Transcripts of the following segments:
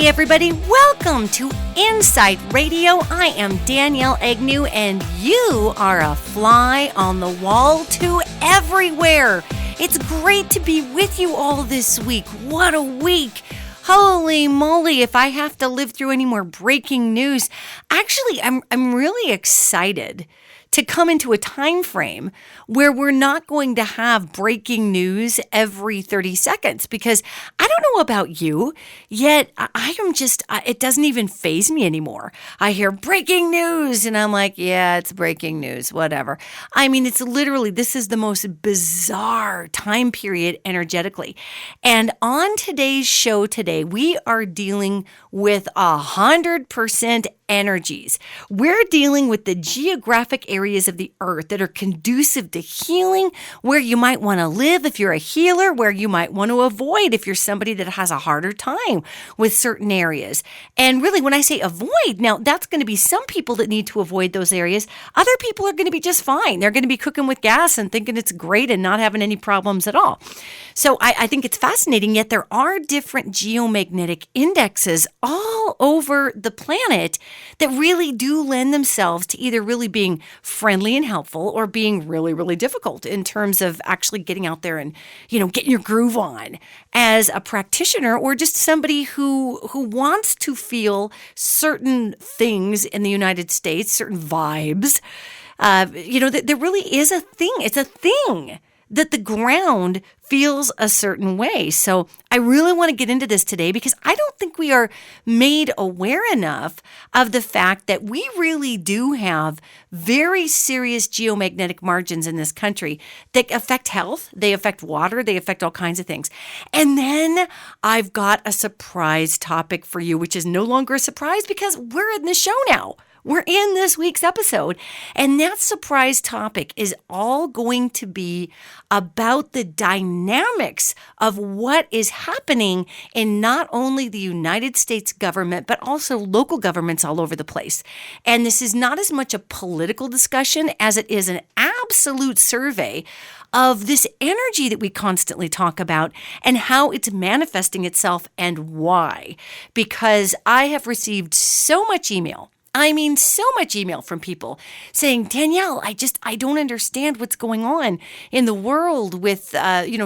everybody. Welcome to inPsight Radio. I am Danielle Egnew, and you are a fly on the wall to everywhere. It's great to be with you all this week. What a week. Holy moly, if I have to live through any more breaking news. Actually, I'm really excited to come into a time frame where we're not going to have breaking news every 30 seconds, because I don't know about you, yet I am just, it doesn't even faze me anymore. I hear breaking news and I'm like, yeah, it's breaking news, whatever. I mean, it's literally, this is the most bizarre time period energetically. And on today's show today, we are dealing with 100% energies. We're dealing with the geographic areas of the earth that are conducive to healing, where you might want to live if you're a healer, where you might want to avoid if you're somebody that has a harder time with certain areas. And really, when I say avoid, now that's going to be some people that need to avoid those areas. Other people are going to be just fine. They're going to be cooking with gas and thinking it's great and not having any problems at all. So I think it's fascinating, yet there are different geomagnetic indexes all over the planet that really do lend themselves to either really being friendly and helpful or being really, really difficult in terms of actually getting out there and, getting your groove on as a practitioner or just somebody who wants to feel certain things in the United States, certain vibes. There really is a thing. It's a thing that the ground feels a certain way. So I really want to get into this today because I don't think we are made aware enough of the fact that we really do have very serious geomagnetic margins in this country that affect health, they affect water, they affect all kinds of things. And then I've got a surprise topic for you, which is no longer a surprise because we're in the show now. We're in this week's episode, and that surprise topic is all going to be about the dynamics of what is happening in not only the United States government, but also local governments all over the place. And this is not as much a political discussion as it is an absolute survey of this energy that we constantly talk about and how it's manifesting itself and why. Because I have received so much email. So much email from people saying, Danielle, I don't understand what's going on in the world with,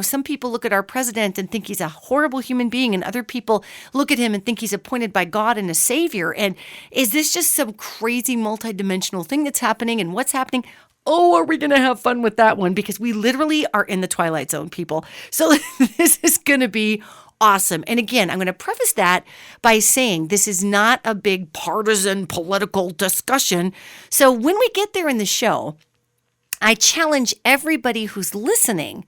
some people look at our president and think he's a horrible human being, and other people look at him and think he's appointed by God and a savior. And is this just some crazy multidimensional thing that's happening, and what's happening? Oh, are we going to have fun with that one? Because we literally are in the Twilight Zone, people. So this is going to be awesome. And again, I'm going to preface that by saying this is not a big partisan political discussion. So when we get there in the show, I challenge everybody who's listening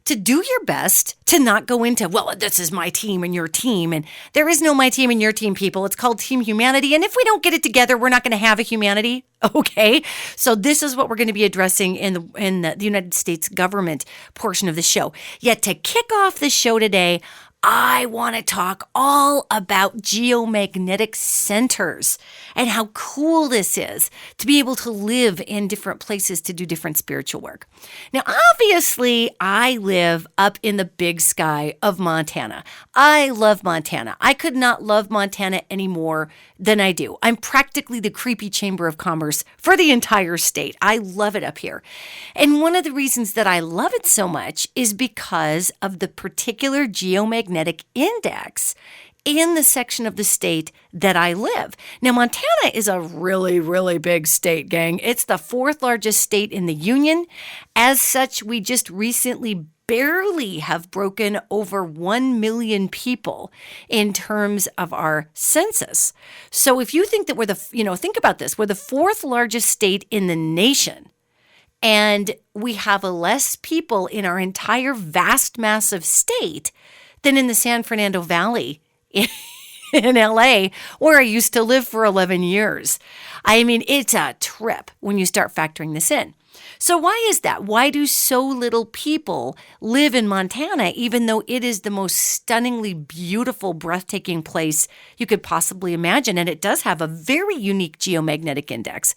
to do your best to not go into, well, this is my team and your team. And there is no my team and your team, people. It's called team humanity. And if we don't get it together, we're not going to have a humanity. Okay. So this is what we're going to be addressing in the United States government portion of the show. Yet to kick off the show today, I want to talk all about geomagnetic centers and how cool this is to be able to live in different places to do different spiritual work. Now, obviously, I live up in the big sky of Montana. I love Montana. I could not love Montana any more than I do. I'm practically the creepy chamber of commerce for the entire state. I love it up here. And one of the reasons that I love it so much is because of the particular geomagnetic index in the section of the state that I live. Now, Montana is a really, really big state, gang. It's the fourth largest state in the union. As such, we just recently barely have broken over 1 million people in terms of our census. So if you think that think about this, we're the fourth largest state in the nation. And we have less people in our entire vast, massive state than in the San Fernando Valley in LA, where I used to live for 11 years. It's a trip when you start factoring this in. So why is that? Why do so little people live in Montana, even though it is the most stunningly beautiful, breathtaking place you could possibly imagine? And it does have a very unique geomagnetic index.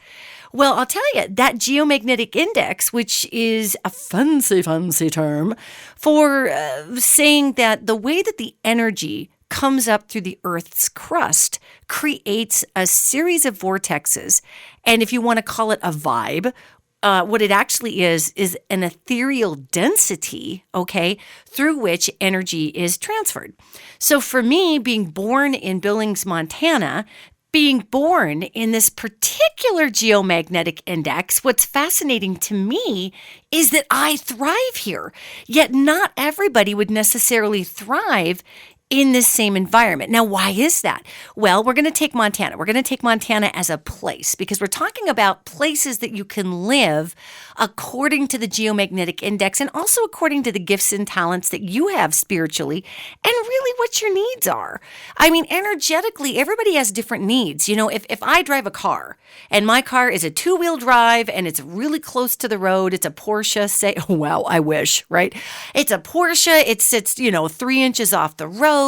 Well, I'll tell you, that geomagnetic index, which is a fancy term for saying that the way that the energy comes up through the Earth's crust, creates a series of vortexes. And if you want to call it a vibe, what it actually is an ethereal density, okay, through which energy is transferred. So for me, being born in Billings, Montana, being born in this particular geomagnetic index, what's fascinating to me is that I thrive here. Yet not everybody would necessarily thrive in this same environment. Now, why is that? Well, we're going to take Montana. We're going to take Montana as a place because we're talking about places that you can live according to the geomagnetic index and also according to the gifts and talents that you have spiritually and really what your needs are. I mean, energetically, everybody has different needs. You know, if I drive a car and my car is a 2-wheel drive and it's really close to the road, it's a Porsche, say, oh, wow, I wish, right? It's a Porsche, it sits, 3 inches off the road.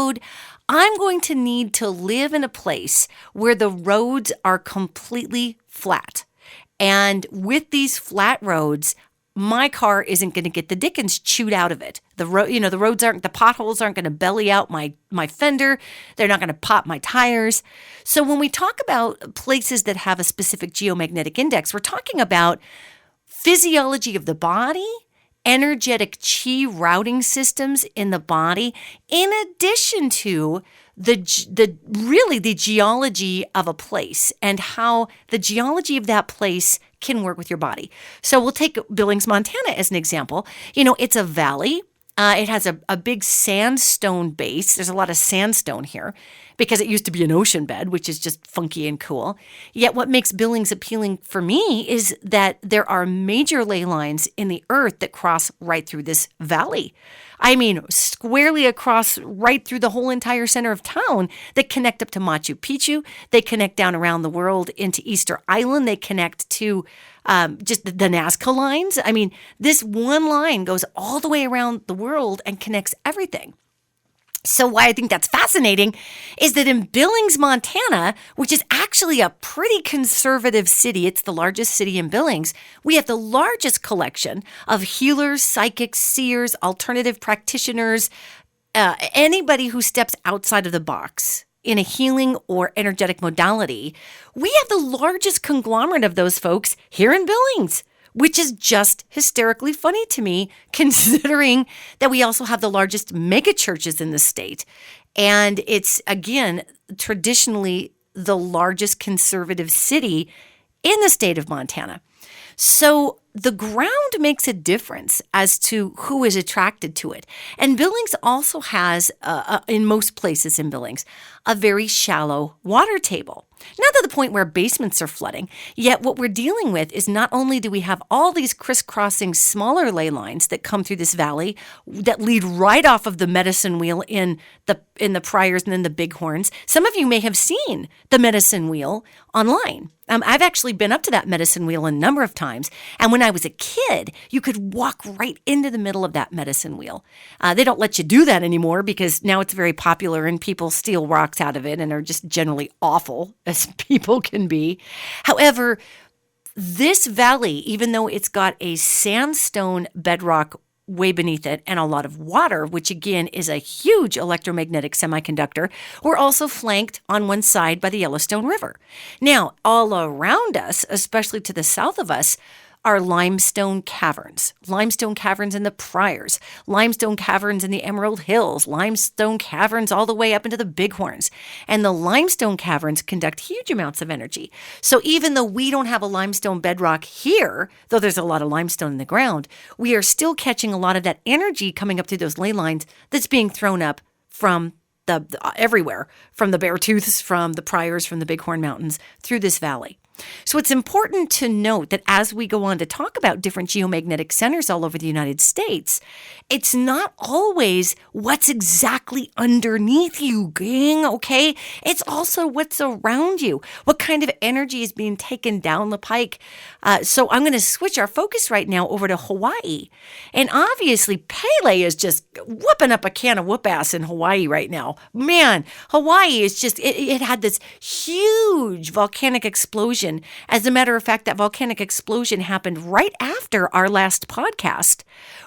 I'm going to need to live in a place where the roads are completely flat. And with these flat roads, my car isn't going to get the dickens chewed out of it. The potholes aren't going to belly out my fender. They're not going to pop my tires. So when we talk about places that have a specific geomagnetic index, we're talking about physiology of the body, energetic chi routing systems in the body, in addition to the geology of a place and how the geology of that place can work with your body. So we'll take Billings, Montana as an example. It's a valley. It has a big sandstone base. There's a lot of sandstone here because it used to be an ocean bed, which is just funky and cool. Yet what makes Billings appealing for me is that there are major ley lines in the earth that cross right through this valley. I mean, squarely across right through the whole entire center of town that connect up to Machu Picchu. They connect down around the world into Easter Island. They connect to just the Nazca lines. I mean, this one line goes all the way around the world and connects everything. So why I think that's fascinating is that in Billings, Montana, which is actually a pretty conservative city, it's the largest city in Billings, we have the largest collection of healers, psychics, seers, alternative practitioners, anybody who steps outside of the box in a healing or energetic modality. We have the largest conglomerate of those folks here in Billings, which is just hysterically funny to me, considering that we also have the largest mega churches in the state. And it's, again, traditionally the largest conservative city in the state of Montana. So the ground makes a difference as to who is attracted to it. And Billings also has, in most places in Billings, a very shallow water table. Not to the point where basements are flooding, yet what we're dealing with is not only do we have all these crisscrossing smaller ley lines that come through this valley that lead right off of the medicine wheel in the Priors and then the Bighorns. Some of you may have seen the medicine wheel online. I've actually been up to that medicine wheel a number of times. And when I was a kid, you could walk right into the middle of that medicine wheel. They don't let you do that anymore because now it's very popular and people steal rocks out of it and are just generally awful, as people can be. However, this valley, even though it's got a sandstone bedrock way beneath it and a lot of water, which again is a huge electromagnetic semiconductor, we're also flanked on one side by the Yellowstone River. Now, all around us, especially to the south of us, are limestone caverns in the Priors, limestone caverns in the Emerald Hills, limestone caverns all the way up into the Bighorns. And the limestone caverns conduct huge amounts of energy. So even though we don't have a limestone bedrock here, though there's a lot of limestone in the ground, we are still catching a lot of that energy coming up through those ley lines that's being thrown up from everywhere, from the Beartooths, from the Priors, from the Bighorn Mountains, through this valley. So it's important to note that as we go on to talk about different geomagnetic centers all over the United States, it's not always what's exactly underneath you, gang, okay? It's also what's around you. What kind of energy is being taken down the pike? So I'm going to switch our focus right now over to Hawaii. And obviously, Pele is just whooping up a can of whoop ass in Hawaii right now. Man, Hawaii is just, it had this huge volcanic explosion explosion. As a matter of fact, that volcanic explosion happened right after our last podcast,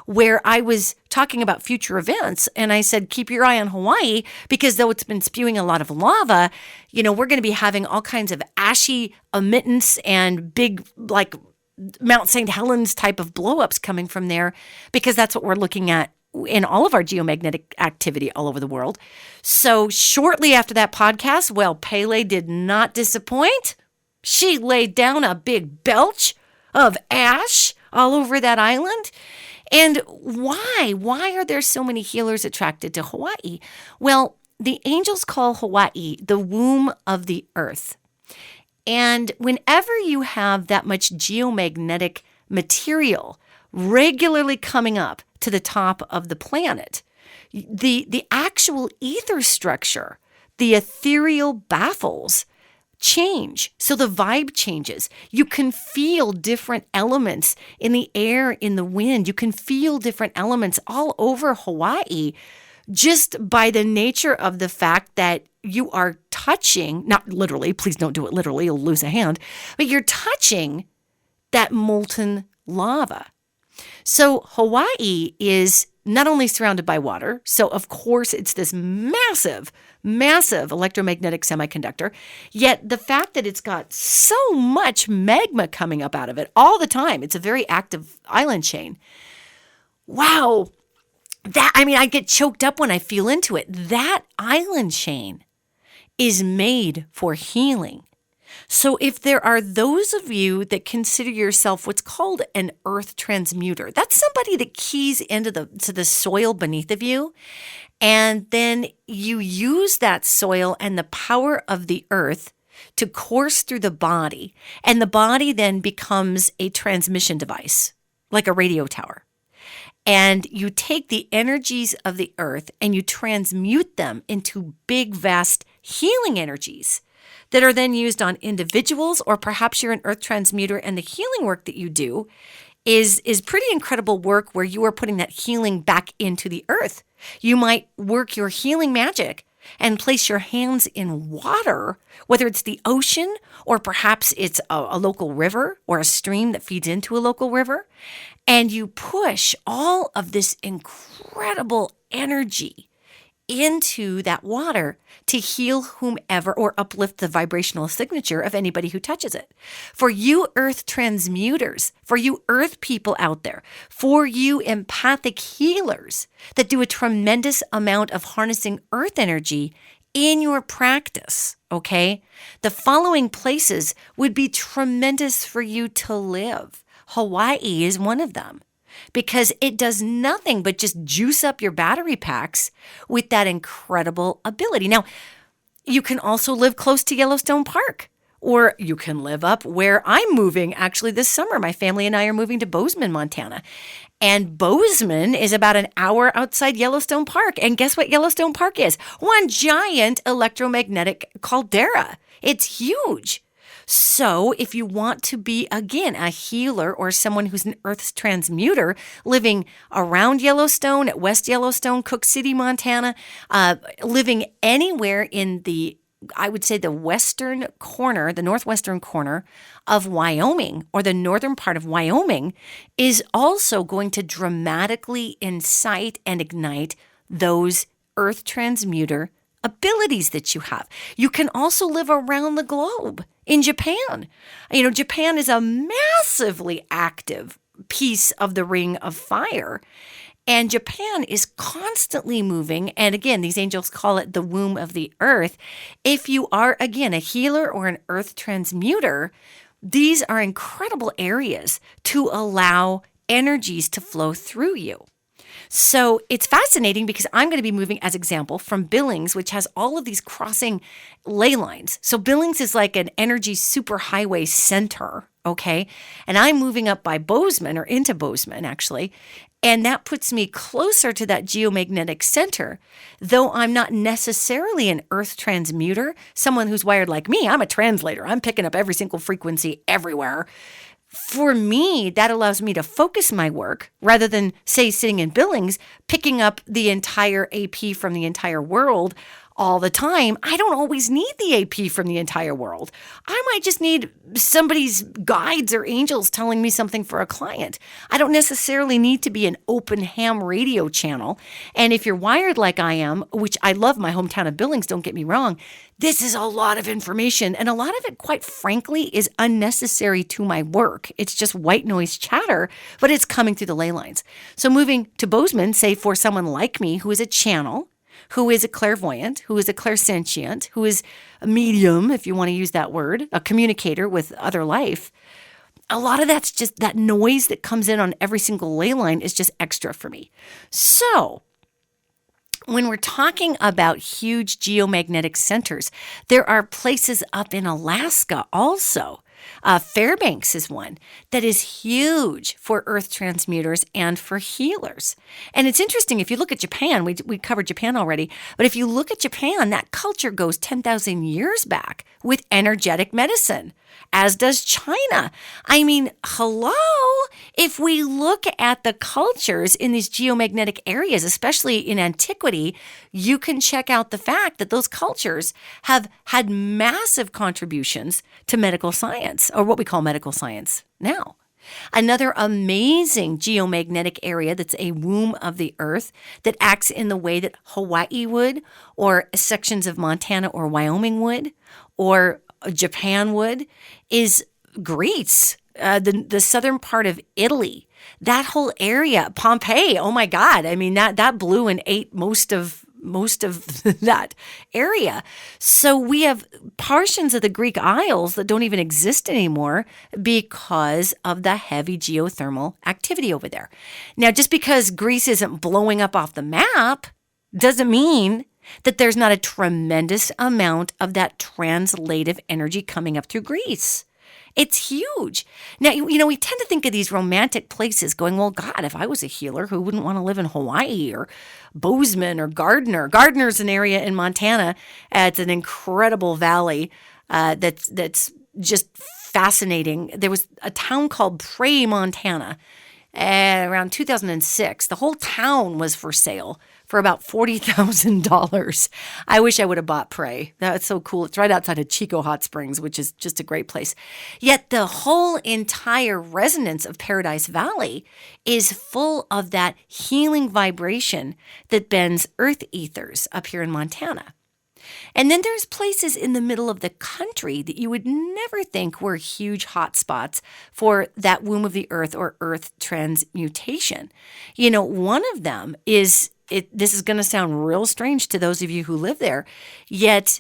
where I was talking about future events. And I said, keep your eye on Hawaii, because though it's been spewing a lot of lava, we're going to be having all kinds of ashy emittance and big, like Mount St. Helens type of blowups coming from there, because that's what we're looking at in all of our geomagnetic activity all over the world. So shortly after that podcast, well, Pele did not disappoint. She laid down a big belch of ash all over that island. And why? Why are there so many healers attracted to Hawaii? Well, the angels call Hawaii the womb of the earth. And whenever you have that much geomagnetic material regularly coming up to the top of the planet, the actual ether structure, the ethereal baffles change. So the vibe changes. You can feel different elements in the air, in the wind. You can feel different elements all over Hawaii just by the nature of the fact that you are touching, not literally, please don't do it literally, you'll lose a hand, but you're touching that molten lava. So Hawaii is not only surrounded by water, so of course it's this massive, massive electromagnetic semiconductor, yet the fact that it's got so much magma coming up out of it all the time, it's a very active island chain. Wow. I get choked up when I feel into it. That island chain is made for healing. So if there are those of you that consider yourself what's called an earth transmuter, that's somebody that keys into the soil beneath of you, and then you use that soil and the power of the earth to course through the body, and the body then becomes a transmission device, like a radio tower. And you take the energies of the earth and you transmute them into big, vast healing energies that are then used on individuals, or perhaps you're an earth transmuter and the healing work that you do is pretty incredible work where you are putting that healing back into the earth. You might work your healing magic and place your hands in water, whether it's the ocean or perhaps it's a local river or a stream that feeds into a local river, and you push all of this incredible energy into that water to heal whomever or uplift the vibrational signature of anybody who touches it. For you earth transmuters, for you earth people out there, for you empathic healers that do a tremendous amount of harnessing earth energy in your practice, okay? The following places would be tremendous for you to live. Hawaii is one of them, because it does nothing but just juice up your battery packs with that incredible ability. Now, you can also live close to Yellowstone Park, or you can live up where I'm moving actually this summer. My family and I are moving to Bozeman, Montana. And Bozeman is about an hour outside Yellowstone Park. And guess what Yellowstone Park is? One giant electromagnetic caldera. It's huge. So if you want to be, again, a healer or someone who's an earth transmuter living around Yellowstone, at West Yellowstone, Cook City, Montana, living anywhere in I would say the western corner, the northwestern corner of Wyoming, or the northern part of Wyoming, is also going to dramatically incite and ignite those earth transmuter abilities that you have. You can also live around the globe. In Japan, Japan is a massively active piece of the Ring of Fire, and Japan is constantly moving. And again, these angels call it the womb of the earth. If you are, again, a healer or an earth transmuter, these are incredible areas to allow energies to flow through you. So it's fascinating because I'm going to be moving, as example, from Billings, which has all of these crossing ley lines. So Billings is like an energy superhighway center, okay? And I'm moving up by Bozeman, or into Bozeman, actually. And that puts me closer to that geomagnetic center, though I'm not necessarily an earth transmuter, someone who's wired like me. I'm a translator. I'm picking up every single frequency everywhere. For me, that allows me to focus my work rather than, say, sitting in Billings, picking up the entire AP from the entire world all the time, I don't always need the AP from the entire world. I might just need somebody's guides or angels telling me something for a client. I don't necessarily need to be an open ham radio channel. And if you're wired like I am, which I love my hometown of Billings, don't get me wrong, this is a lot of information. And a lot of it, quite frankly, is unnecessary to my work. It's just white noise chatter, but it's coming through the ley lines. So moving to Bozeman, say for someone like me who is a channel, who is a clairvoyant, who is a clairsentient, who is a medium, if you want to use that word, a communicator with other life. A lot of that's just that noise that comes in on every single ley line is just extra for me. So when we're talking about huge geomagnetic centers, there are places up in Alaska also. Fairbanks is one that is huge for earth transmuters and for healers. And it's interesting, if you look at Japan, we covered Japan already, but if you look at Japan, that culture goes 10,000 years back with energetic medicine, as does China. I mean, hello? If we look at the cultures in these geomagnetic areas, especially in antiquity, you can check out the fact that those cultures have had massive contributions to medical science, or what we call medical science now. Another amazing geomagnetic area that's a womb of the earth that acts in the way that Hawaii would, or sections of Montana or Wyoming would, or Japan would, is Greece, the southern part of Italy. That whole area, Pompeii, oh my God, I mean, that blew and ate most of that area. So we have portions of the Greek Isles that don't even exist anymore because of the heavy geothermal activity over there. Now, just because Greece isn't blowing up off the map doesn't mean that there's not a tremendous amount of that translative energy coming up through Greece. It's huge. Now, we tend to think of these romantic places going, well, God, if I was a healer, who wouldn't want to live in Hawaii or Bozeman or Gardner? Gardner's an area in Montana. It's an incredible valley that's just fascinating. There was a town called Prairie, Montana, around 2006. The whole town was for sale for about $40,000. I wish I would have bought Prey. That's so cool. It's right outside of Chico Hot Springs, which is just a great place. Yet the whole entire resonance of Paradise Valley is full of that healing vibration that bends earth ethers up here in Montana. And then there's places in the middle of the country that you would never think were huge hotspots for that womb of the earth or earth transmutation. One of them is, this is going to sound real strange to those of you who live there, yet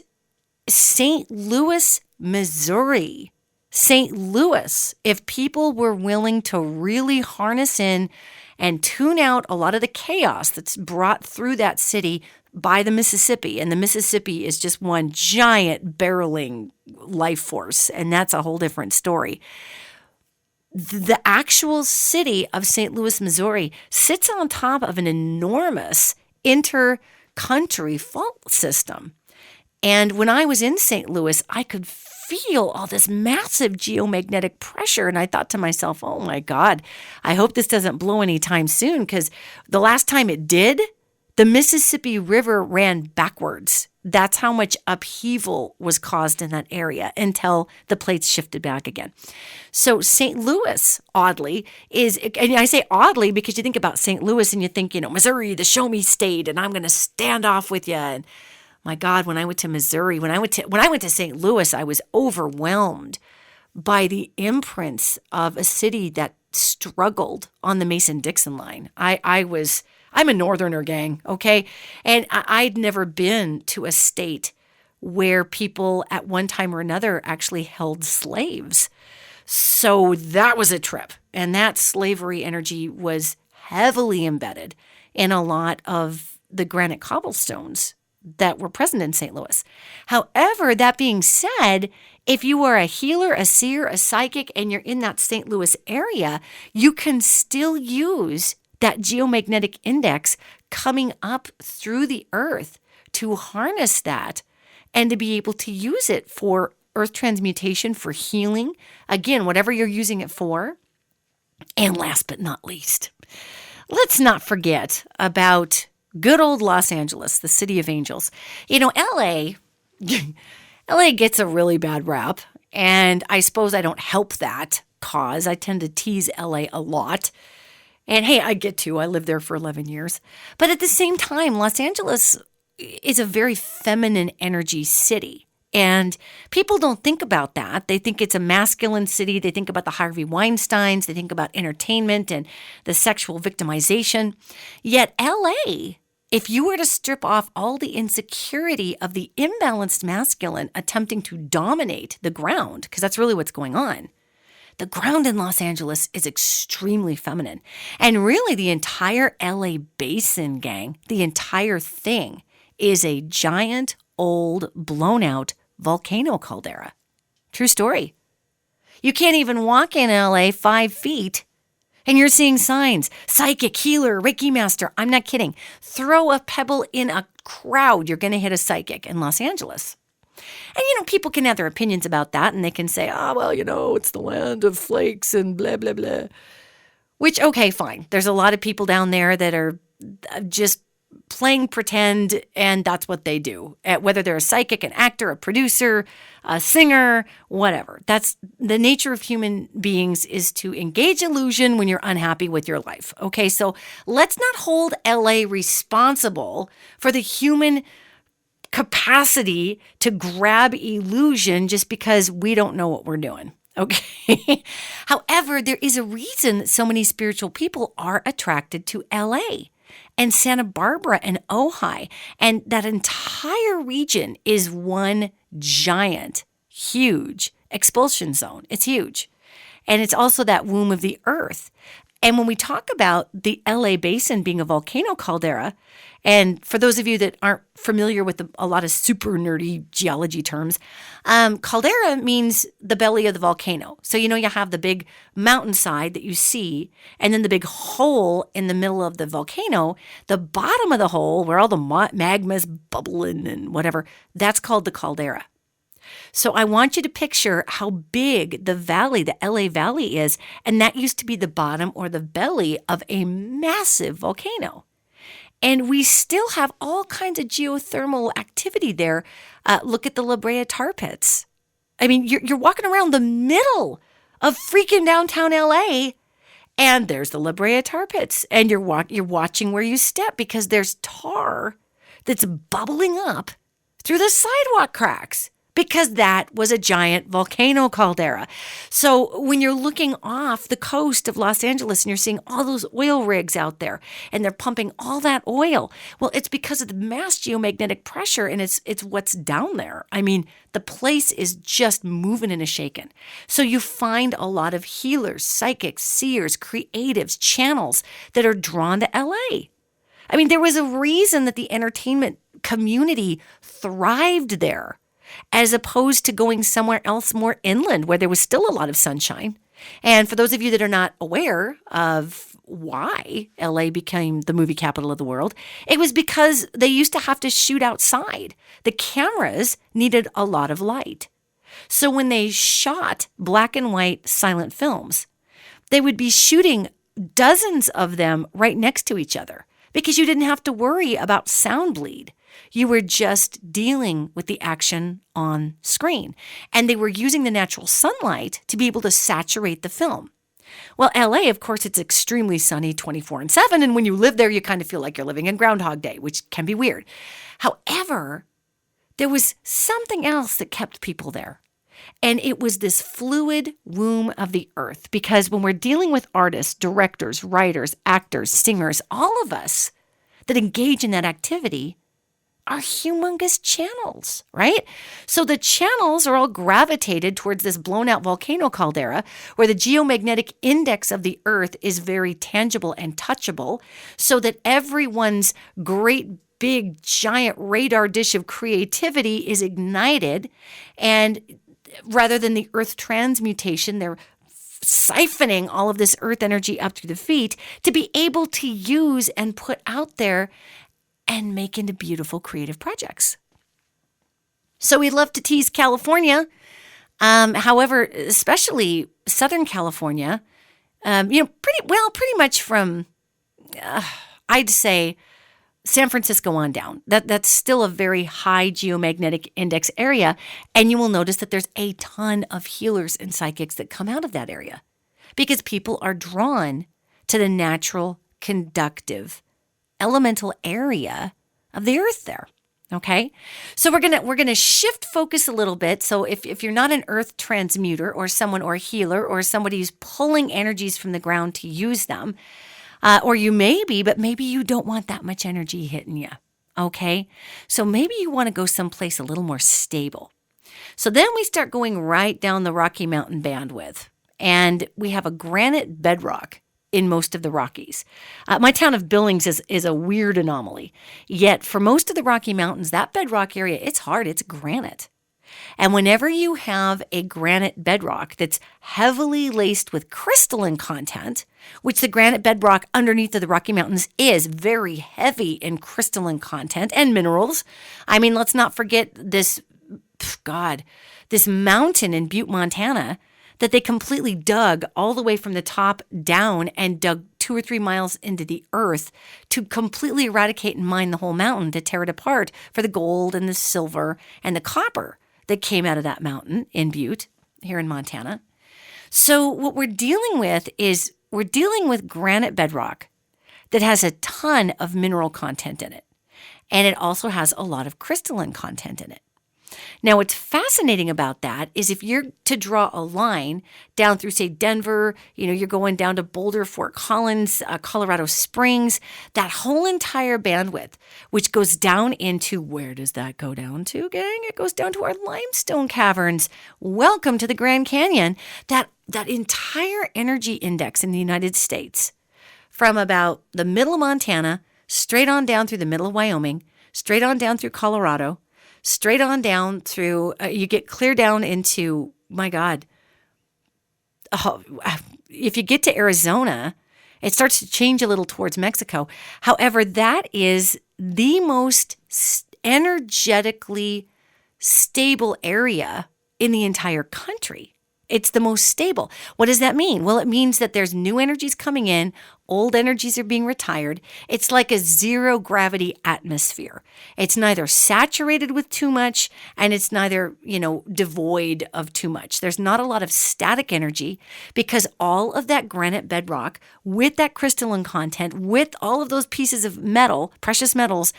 St. Louis, Missouri. St. Louis, if people were willing to really harness in and tune out a lot of the chaos that's brought through that city by the Mississippi, and the Mississippi is just one giant barreling life force, and that's a whole different story. The actual city of St. Louis, Missouri sits on top of an enormous inter-country fault system. And when I was in St. Louis, I could feel all this massive geomagnetic pressure. And I thought to myself, oh my God, I hope this doesn't blow anytime soon, because the last time it did, the Mississippi River ran backwards. That's how much upheaval was caused in that area until the plates shifted back again. So St. Louis, oddly, and I say oddly because you think about St. Louis and you think, Missouri, the show me state, and I'm going to stand off with you. And my God, when I went to Missouri, when I went to St. Louis, I was overwhelmed by the imprints of a city that struggled on the Mason-Dixon line. I'm a northerner, gang, okay? And I'd never been to a state where people at one time or another actually held slaves. So that was a trip. And that slavery energy was heavily embedded in a lot of the granite cobblestones that were present in St. Louis. However, that being said, if you are a healer, a seer, a psychic, and you're in that St. Louis area, you can still use that geomagnetic index coming up through the earth to harness that and to be able to use it for earth transmutation, for healing, again, whatever you're using it for. And last but not least, let's not forget about Good old Los Angeles, the city of angels. LA, LA gets a really bad rap, and I suppose I don't help that cause. I tend to tease LA a lot. And hey, I get to. I lived there for 11 years. But at the same time, Los Angeles is a very feminine energy city. And people don't think about that. They think it's a masculine city. They think about the Harvey Weinsteins. They think about entertainment and the sexual victimization. Yet LA, if you were to strip off all the insecurity of the imbalanced masculine attempting to dominate the ground, because that's really what's going on, the ground in Los Angeles is extremely feminine. And really, the entire LA basin, gang, the entire thing is a giant, old, blown out volcano caldera. True story. You can't even walk in LA 5 feet and you're seeing signs. Psychic, healer, Reiki master. I'm not kidding. Throw a pebble in a crowd, you're going to hit a psychic in Los Angeles. And, people can have their opinions about that, and they can say, it's the land of flakes and blah, blah, blah. Which, okay, fine. There's a lot of people down there that are just playing pretend, and that's what they do. Whether they're a psychic, an actor, a producer, a singer, whatever. That's the nature of human beings, is to engage illusion when you're unhappy with your life. Okay, so let's not hold LA responsible for the human capacity to grab illusion just because we don't know what we're doing. Okay. However, there is a reason that so many spiritual people are attracted to LA and Santa Barbara and Ojai. And that entire region is one giant, huge expulsion zone. It's huge. And it's also that womb of the earth. And when we talk about the LA basin being a volcano caldera, and for those of you that aren't familiar with a lot of super nerdy geology terms, caldera means the belly of the volcano. So, you have the big mountainside that you see, and then the big hole in the middle of the volcano, the bottom of the hole where all the magma's bubbling and whatever, that's called the caldera. So I want you to picture how big the valley, the LA Valley is, and that used to be the bottom or the belly of a massive volcano. And we still have all kinds of geothermal activity there. Look at the La Brea tar pits. I mean, you're walking around the middle of freaking downtown LA, and there's the La Brea tar pits, and you're watching where you step because there's tar that's bubbling up through the sidewalk cracks, because that was a giant volcano caldera. So when you're looking off the coast of Los Angeles and you're seeing all those oil rigs out there and they're pumping all that oil, well, it's because of the mass geomagnetic pressure, and it's what's down there. I mean, the place is just moving and a shaking. So you find a lot of healers, psychics, seers, creatives, channels that are drawn to LA. I mean, there was a reason that the entertainment community thrived there, as opposed to going somewhere else more inland where there was still a lot of sunshine. And for those of you that are not aware of why LA became the movie capital of the world, it was because they used to have to shoot outside. The cameras needed a lot of light. So when they shot black and white silent films, they would be shooting dozens of them right next to each other because you didn't have to worry about sound bleed. You were just dealing with the action on screen. And they were using the natural sunlight to be able to saturate the film. Well, LA, of course, it's extremely sunny 24/7. And when you live there, you kind of feel like you're living in Groundhog Day, which can be weird. However, there was something else that kept people there. And it was this fluid womb of the earth. Because when we're dealing with artists, directors, writers, actors, singers, all of us that engage in that activity are humongous channels, right? So the channels are all gravitated towards this blown out volcano caldera where the geomagnetic index of the earth is very tangible and touchable, so that everyone's great big giant radar dish of creativity is ignited. And rather than the earth transmutation, they're siphoning all of this earth energy up through the feet to be able to use and put out there and make into beautiful creative projects. So we'd love to tease California. However, especially Southern California, pretty much from, I'd say, San Francisco on down. That's still a very high geomagnetic index area. And you will notice that there's a ton of healers and psychics that come out of that area because people are drawn to the natural, conductive, elemental area of the earth there. Okay, so we're gonna shift focus a little bit. So if you're not an earth transmuter or someone or a healer or somebody who's pulling energies from the ground to use them, or you may be, but maybe you don't want that much energy hitting you. Okay, so maybe you want to go someplace a little more stable. So then we start going right down the Rocky Mountain bandwidth, and we have a granite bedrock in most of the Rockies. My town of Billings is a weird anomaly. Yet for most of the Rocky Mountains, that bedrock area, it's hard, it's granite. And whenever you have a granite bedrock that's heavily laced with crystalline content, which the granite bedrock underneath of the Rocky Mountains is very heavy in crystalline content and minerals. I mean, let's not forget this mountain in Butte, Montana, that they completely dug all the way from the top down and dug 2 or 3 miles into the earth to completely eradicate and mine the whole mountain to tear it apart for the gold and the silver and the copper that came out of that mountain in Butte here in Montana. So what we're dealing with is we're dealing with granite bedrock that has a ton of mineral content in it. And it also has a lot of crystalline content in it. Now, what's fascinating about that is if you're to draw a line down through, say, Denver, you're going down to Boulder, Fort Collins, Colorado Springs, that whole entire bandwidth, which goes down into, where does that go down to, gang? It goes down to our limestone caverns. Welcome to the Grand Canyon. That entire energy index in the United States, from about the middle of Montana, straight on down through the middle of Wyoming, straight on down through Colorado, straight on down through, you get clear down into, my God, if you get to Arizona, it starts to change a little towards Mexico. However, that is the most energetically stable area in the entire country. It's the most stable. What does that mean? Well, it means that there's new energies coming in, old energies are being retired. It's like a zero gravity atmosphere. It's neither saturated with too much and it's neither, devoid of too much. There's not a lot of static energy because all of that granite bedrock with that crystalline content, with all of those pieces of metal, precious metals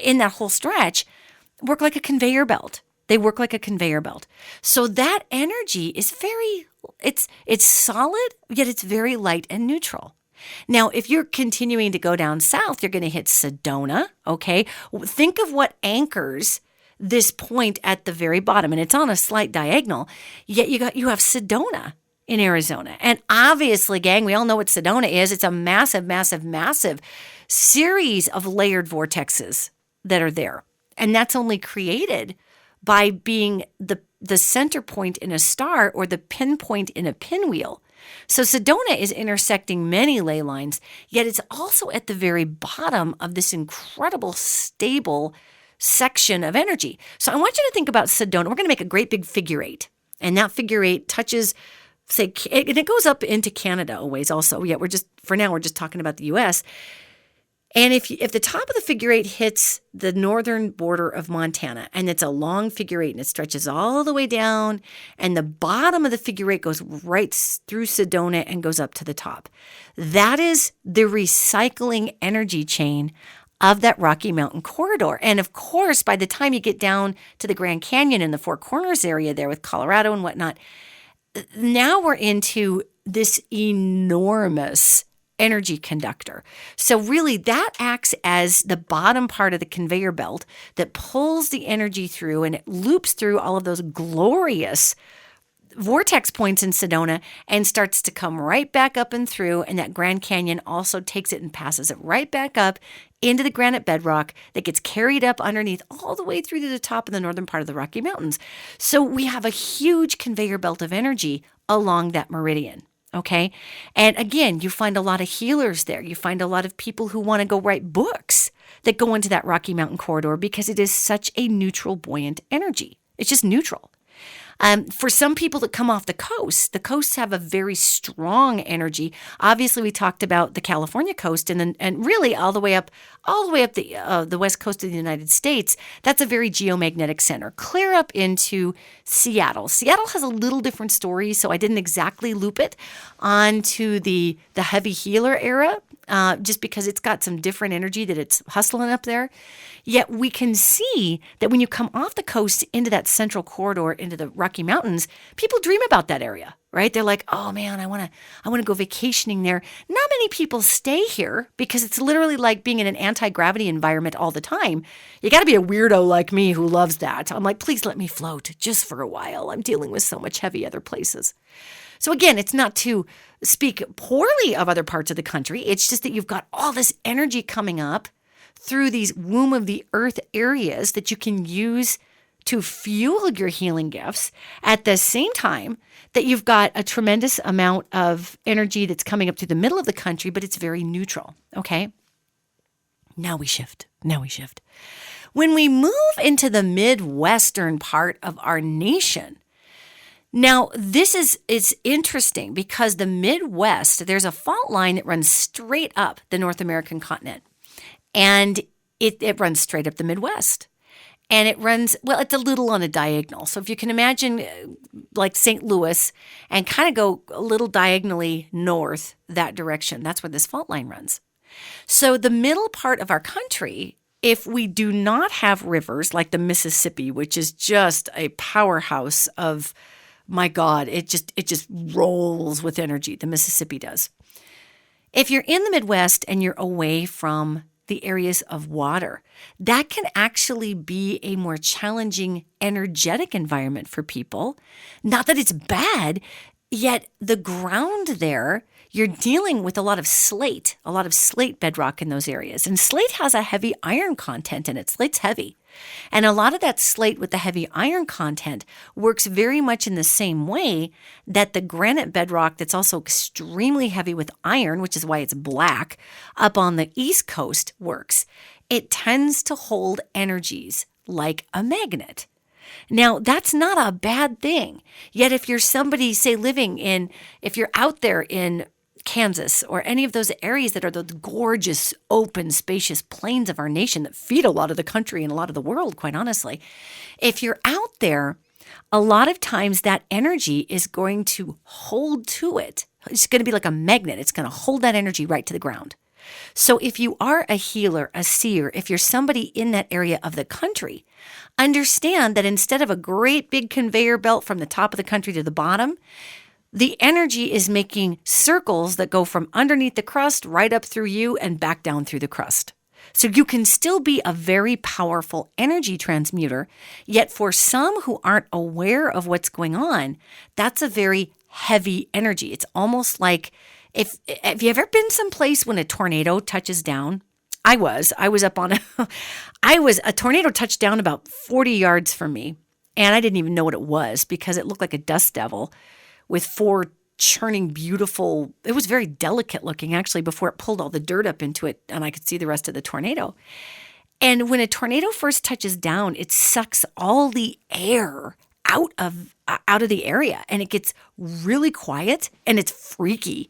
in that whole stretch, work like a conveyor belt. They work like a conveyor belt. So that energy is it's solid, yet it's very light and neutral. Now, if you're continuing to go down south, you're going to hit Sedona, okay? Think of what anchors this point at the very bottom, and it's on a slight diagonal, yet you have Sedona in Arizona. And obviously, gang, we all know what Sedona is. It's a massive, massive, massive series of layered vortexes that are there. And that's only created by being the center point in a star or the pinpoint in a pinwheel. So Sedona is intersecting many ley lines, yet it's also at the very bottom of this incredible stable section of energy. So I want you to think about Sedona. We're going to make a great big figure eight, and that figure eight touches, say, and it goes up into Canada a ways also. Yet we're just talking about the U.S., and if the top of the figure eight hits the northern border of Montana, and it's a long figure eight and it stretches all the way down, and the bottom of the figure eight goes right through Sedona and goes up to the top, that is the recycling energy chain of that Rocky Mountain corridor. And of course, by the time you get down to the Grand Canyon and the Four Corners area there with Colorado and whatnot, now we're into this enormous energy conductor. So really that acts as the bottom part of the conveyor belt that pulls the energy through, and it loops through all of those glorious vortex points in Sedona and starts to come right back up and through, and that Grand Canyon also takes it and passes it right back up into the granite bedrock that gets carried up underneath all the way through to the top of the northern part of the Rocky Mountains. So we have a huge conveyor belt of energy along that meridian. Okay. And again, you find a lot of healers there. You find a lot of people who want to go write books that go into that Rocky Mountain corridor because it is such a neutral, buoyant energy. It's just neutral. For some people that come off the coasts have a very strong energy. Obviously, we talked about the California coast, and really all the way up the west coast of the United States. That's a very geomagnetic center. Clear up into Seattle. Seattle has a little different story, so I didn't exactly loop it onto the heavy healer era. Just because it's got some different energy that it's hustling up there. Yet we can see that when you come off the coast into that central corridor, into the Rocky Mountains, people dream about that area, right? They're like, oh man, I want to go vacationing there. Not many people stay here because it's literally like being in an anti-gravity environment all the time. You got to be a weirdo like me who loves that. I'm like, please let me float just for a while. I'm dealing with so much heavy other places. So again, it's not to speak poorly of other parts of the country. It's just that you've got all this energy coming up through these womb of the earth areas that you can use to fuel your healing gifts at the same time that you've got a tremendous amount of energy that's coming up through the middle of the country, but it's very neutral. Okay. Now we shift. When we move into the Midwestern part of our nation, now, this is interesting because the Midwest, there's a fault line that runs straight up the North American continent. And it runs straight up the Midwest. And it runs, well, it's a little on a diagonal. So if you can imagine like St. Louis and kind of go a little diagonally north that direction, that's where this fault line runs. So the middle part of our country, if we do not have rivers like the Mississippi, which is just a powerhouse of, my God, it just rolls with energy. The Mississippi does. If you're in the Midwest and you're away from the areas of water, that can actually be a more challenging energetic environment for people. Not that it's bad, yet the ground there, you're dealing with a lot of slate bedrock in those areas. And slate has a heavy iron content in it. Slate's heavy. And a lot of that slate with the heavy iron content works very much in the same way that the granite bedrock that's also extremely heavy with iron, which is why it's black, up on the East Coast works. It tends to hold energies like a magnet. Now, that's not a bad thing. Yet if you're somebody, say, if you're out there in Kansas or any of those areas that are the gorgeous, open, spacious plains of our nation that feed a lot of the country and a lot of the world, quite honestly, if you're out there, a lot of times that energy is going to hold to it. It's going to be like a magnet. It's going to hold that energy right to the ground. So if you are a healer, a seer, if you're somebody in that area of the country, understand that instead of a great big conveyor belt from the top of the country to the bottom, the energy is making circles that go from underneath the crust right up through you and back down through the crust. So you can still be a very powerful energy transmuter, yet for some who aren't aware of what's going on, that's a very heavy energy. It's almost like have you ever been someplace when a tornado touches down? I was up on a tornado touched down about 40 yards from me, and I didn't even know what it was because it looked like a dust devil with four churning beautiful, it was very delicate looking actually before it pulled all the dirt up into it and I could see the rest of the tornado. And when a tornado first touches down, it sucks all the air out of the area and it gets really quiet and it's freaky.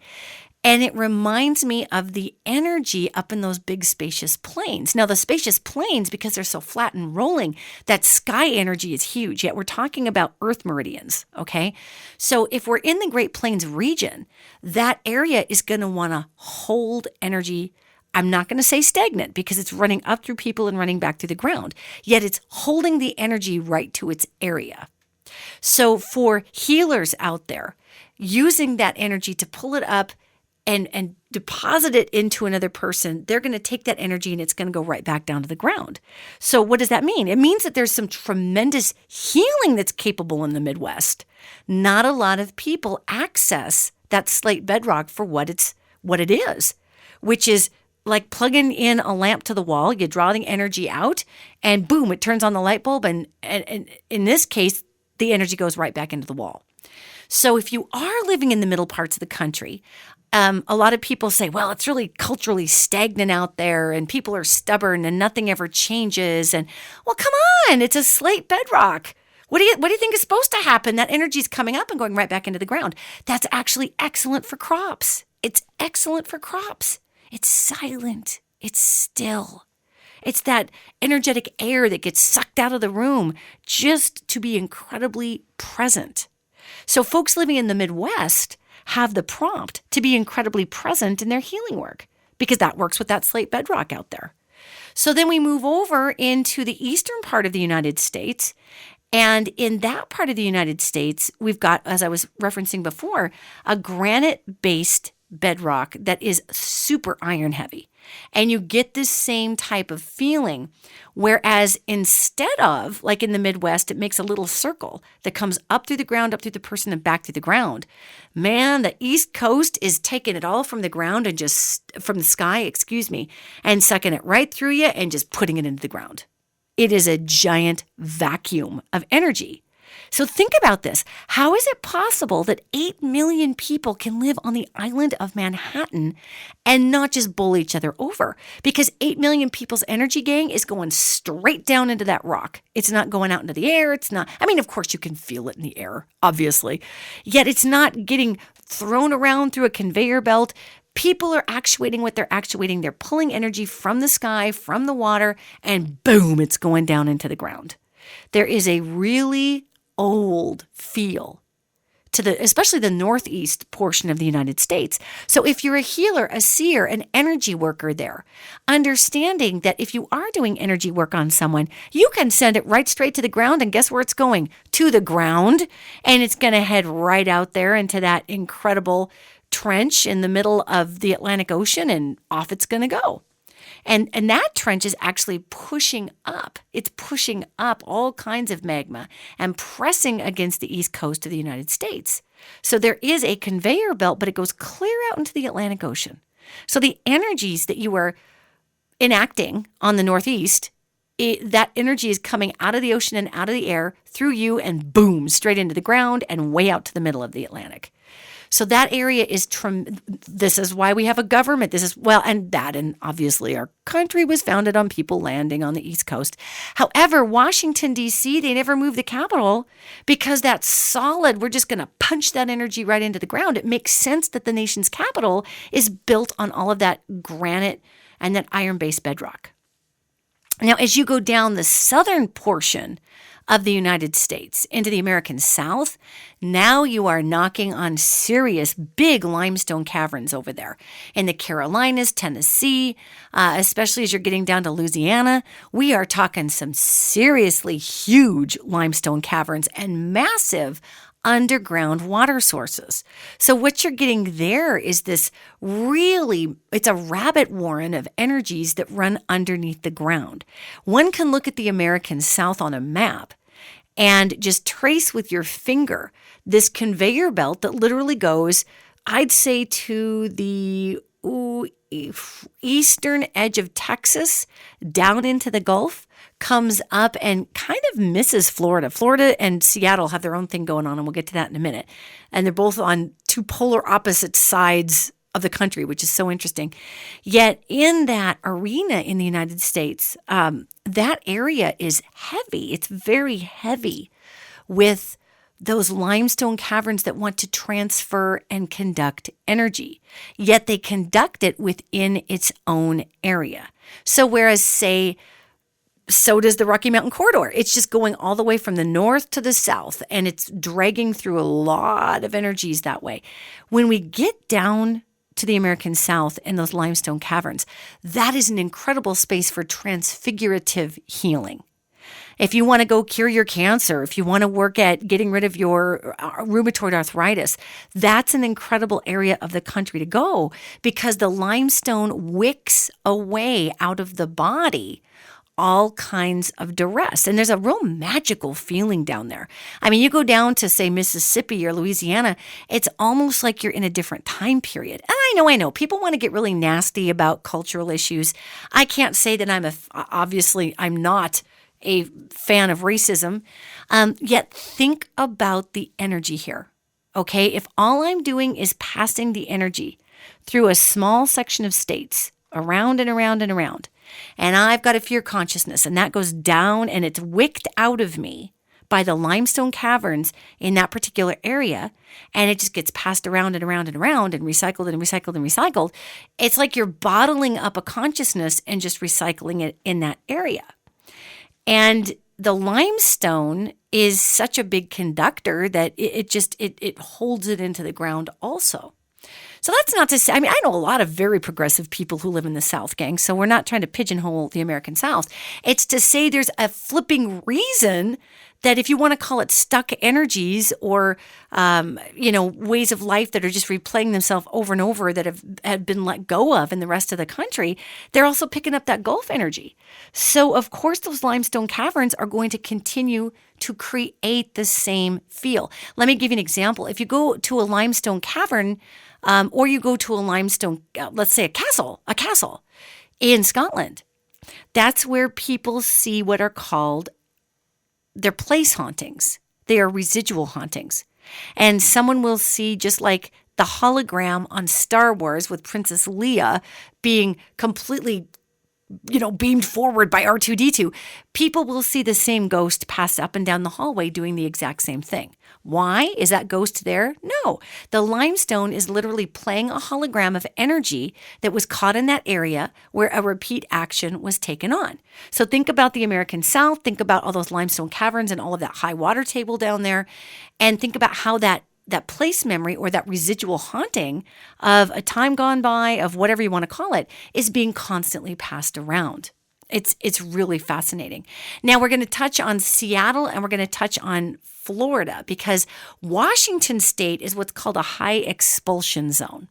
And it reminds me of the energy up in those big spacious plains. Now the spacious plains, because they're so flat and rolling, that sky energy is huge. Yet we're talking about earth meridians, okay? So if we're in the Great Plains region, that area is going to want to hold energy. I'm not going to say stagnant because it's running up through people and running back through the ground. Yet it's holding the energy right to its area. So for healers out there, using that energy to pull it up and deposit it into another person, they're going to take that energy and it's going to go right back down to the ground. So what does that mean? It means that there's some tremendous healing that's capable in the Midwest. Not a lot of people access that slate bedrock for what it is, which is like plugging in a lamp to the wall. You draw the energy out and boom, it turns on the light bulb. And in this case, the energy goes right back into the wall. So if you are living in the middle parts of the country, a lot of people say, well, it's really culturally stagnant out there and people are stubborn and nothing ever changes. And well, come on, it's a slate bedrock. What do you think is supposed to happen? That energy is coming up and going right back into the ground. That's actually excellent for crops. It's excellent for crops. It's silent. It's still. It's that energetic air that gets sucked out of the room just to be incredibly present. So folks living in the Midwest have the prompt to be incredibly present in their healing work because that works with that slate bedrock out there. So then we move over into the eastern part of the United States. And in that part of the United States, we've got, as I was referencing before, a granite-based bedrock that is super iron heavy. And you get this same type of feeling, whereas instead of, like in the Midwest, it makes a little circle that comes up through the ground, up through the person, and back through the ground. Man, the East Coast is taking it all from the ground and from the sky, and sucking it right through you and just putting it into the ground. It is a giant vacuum of energy. So think about this. How is it possible that 8 million people can live on the island of Manhattan and not just bowl each other over? Because 8 million people's energy, gang, is going straight down into that rock. It's not going out into the air. It's not, of course you can feel it in the air, obviously. Yet it's not getting thrown around through a conveyor belt. People are actuating what they're actuating. They're pulling energy from the sky, from the water, and boom, it's going down into the ground. There is a really old feel to especially the northeast portion of the United States. So if you're a healer, a seer, an energy worker there, understanding that if you are doing energy work on someone, you can send it right straight to the ground, and guess where it's going? To the ground, and it's going to head right out there into that incredible trench in the middle of the Atlantic Ocean, and off it's going to go. And that trench is actually pushing up. It's pushing up all kinds of magma and pressing against the east coast of the United States. So there is a conveyor belt, but it goes clear out into the Atlantic Ocean. So the energies that you are enacting on the northeast, that energy is coming out of the ocean and out of the air through you and boom, straight into the ground and way out to the middle of the Atlantic. So that area is, this is why we have a government. And obviously our country was founded on people landing on the East Coast. However, Washington, D.C., they never moved the capital because that's solid. We're just going to punch that energy right into the ground. It makes sense that the nation's capital is built on all of that granite and that iron-based bedrock. Now, as you go down the southern portion of the United States into the American South, now you are knocking on serious big limestone caverns over there. In the Carolinas, Tennessee, especially as you're getting down to Louisiana, we are talking some seriously huge limestone caverns and massive underground water sources. So what you're getting there is this it's a rabbit warren of energies that run underneath the ground. One can look at the American South on a map and just trace with your finger this conveyor belt that literally goes, I'd say, to the eastern edge of Texas, down into the Gulf, comes up and kind of misses Florida. Florida and Seattle have their own thing going on, and we'll get to that in a minute. And they're both on two polar opposite sides of the country, which is so interesting. Yet in that arena in the United States, that area is heavy. It's very heavy with those limestone caverns that want to transfer and conduct energy, yet they conduct it within its own area. So whereas, so does the Rocky Mountain Corridor. It's just going all the way from the north to the south, and it's dragging through a lot of energies that way. When we get down to the American South and those limestone caverns, that is an incredible space for transfigurative healing. If you want to go cure your cancer, if you want to work at getting rid of your rheumatoid arthritis, that's an incredible area of the country to go because the limestone wicks away out of the body all kinds of duress. And there's a real magical feeling down there. You go down to, say, Mississippi or Louisiana, it's almost like you're in a different time period. And I know, people want to get really nasty about cultural issues. I can't say that I'm not a fan of racism, yet think about the energy here, okay? If all I'm doing is passing the energy through a small section of states, around and around and around, and I've got a fear consciousness, and that goes down and it's wicked out of me by the limestone caverns in that particular area, and it just gets passed around and around and around and recycled and recycled and recycled. It's like you're bottling up a consciousness and just recycling it in that area. And the limestone is such a big conductor that it holds it into the ground also. So that's not to say, I know a lot of very progressive people who live in the South, gang, so we're not trying to pigeonhole the American South. It's to say there's a flipping reason that if you want to call it stuck energies or, ways of life that are just replaying themselves over and over that have been let go of in the rest of the country, they're also picking up that Gulf energy. So, of course, those limestone caverns are going to continue to create the same feel. Let me give you an example. If you go to a limestone cavern, or you go to a limestone, let's say a castle in Scotland, that's where people see what are called their place hauntings. They are residual hauntings. And someone will see, just like the hologram on Star Wars with Princess Leia being completely beamed forward by R2-D2, people will see the same ghost pass up and down the hallway doing the exact same thing. Why? Is that ghost there? No. The limestone is literally playing a hologram of energy that was caught in that area where a repeat action was taken on. So think about the American South, think about all those limestone caverns and all of that high water table down there, and think about how that place memory or that residual haunting of a time gone by, of whatever you want to call it, is being constantly passed around. It's really fascinating. Now we're going to touch on Seattle and we're going to touch on Florida, because Washington State is what's called a high expulsion zone.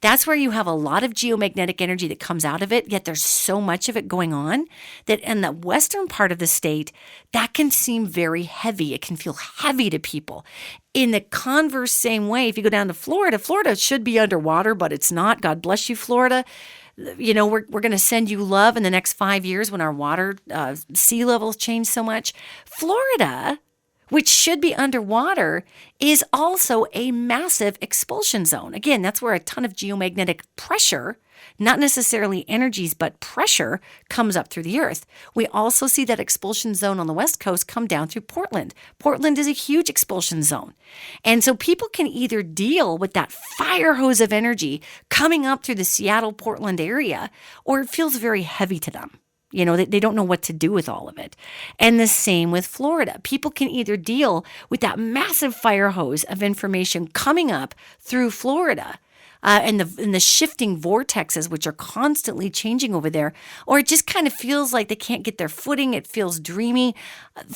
That's where you have a lot of geomagnetic energy that comes out of it, yet there's so much of it going on that in the western part of the state, that can seem very heavy. It can feel heavy to people. In the converse same way, if you go down to Florida, Florida should be underwater, but it's not. God bless you, Florida. We're going to send you love in the next 5 years when our water sea levels change so much. Florida, which should be underwater, is also a massive expulsion zone. Again, that's where a ton of geomagnetic pressure, not necessarily energies, but pressure, comes up through the earth. We also see that expulsion zone on the West Coast come down through Portland. Portland is a huge expulsion zone. And so people can either deal with that fire hose of energy coming up through the Seattle-Portland area, or it feels very heavy to them. They don't know what to do with all of it. And the same with Florida. People can either deal with that massive fire hose of information coming up through Florida and the shifting vortexes, which are constantly changing over there, or it just kind of feels like they can't get their footing. It feels dreamy.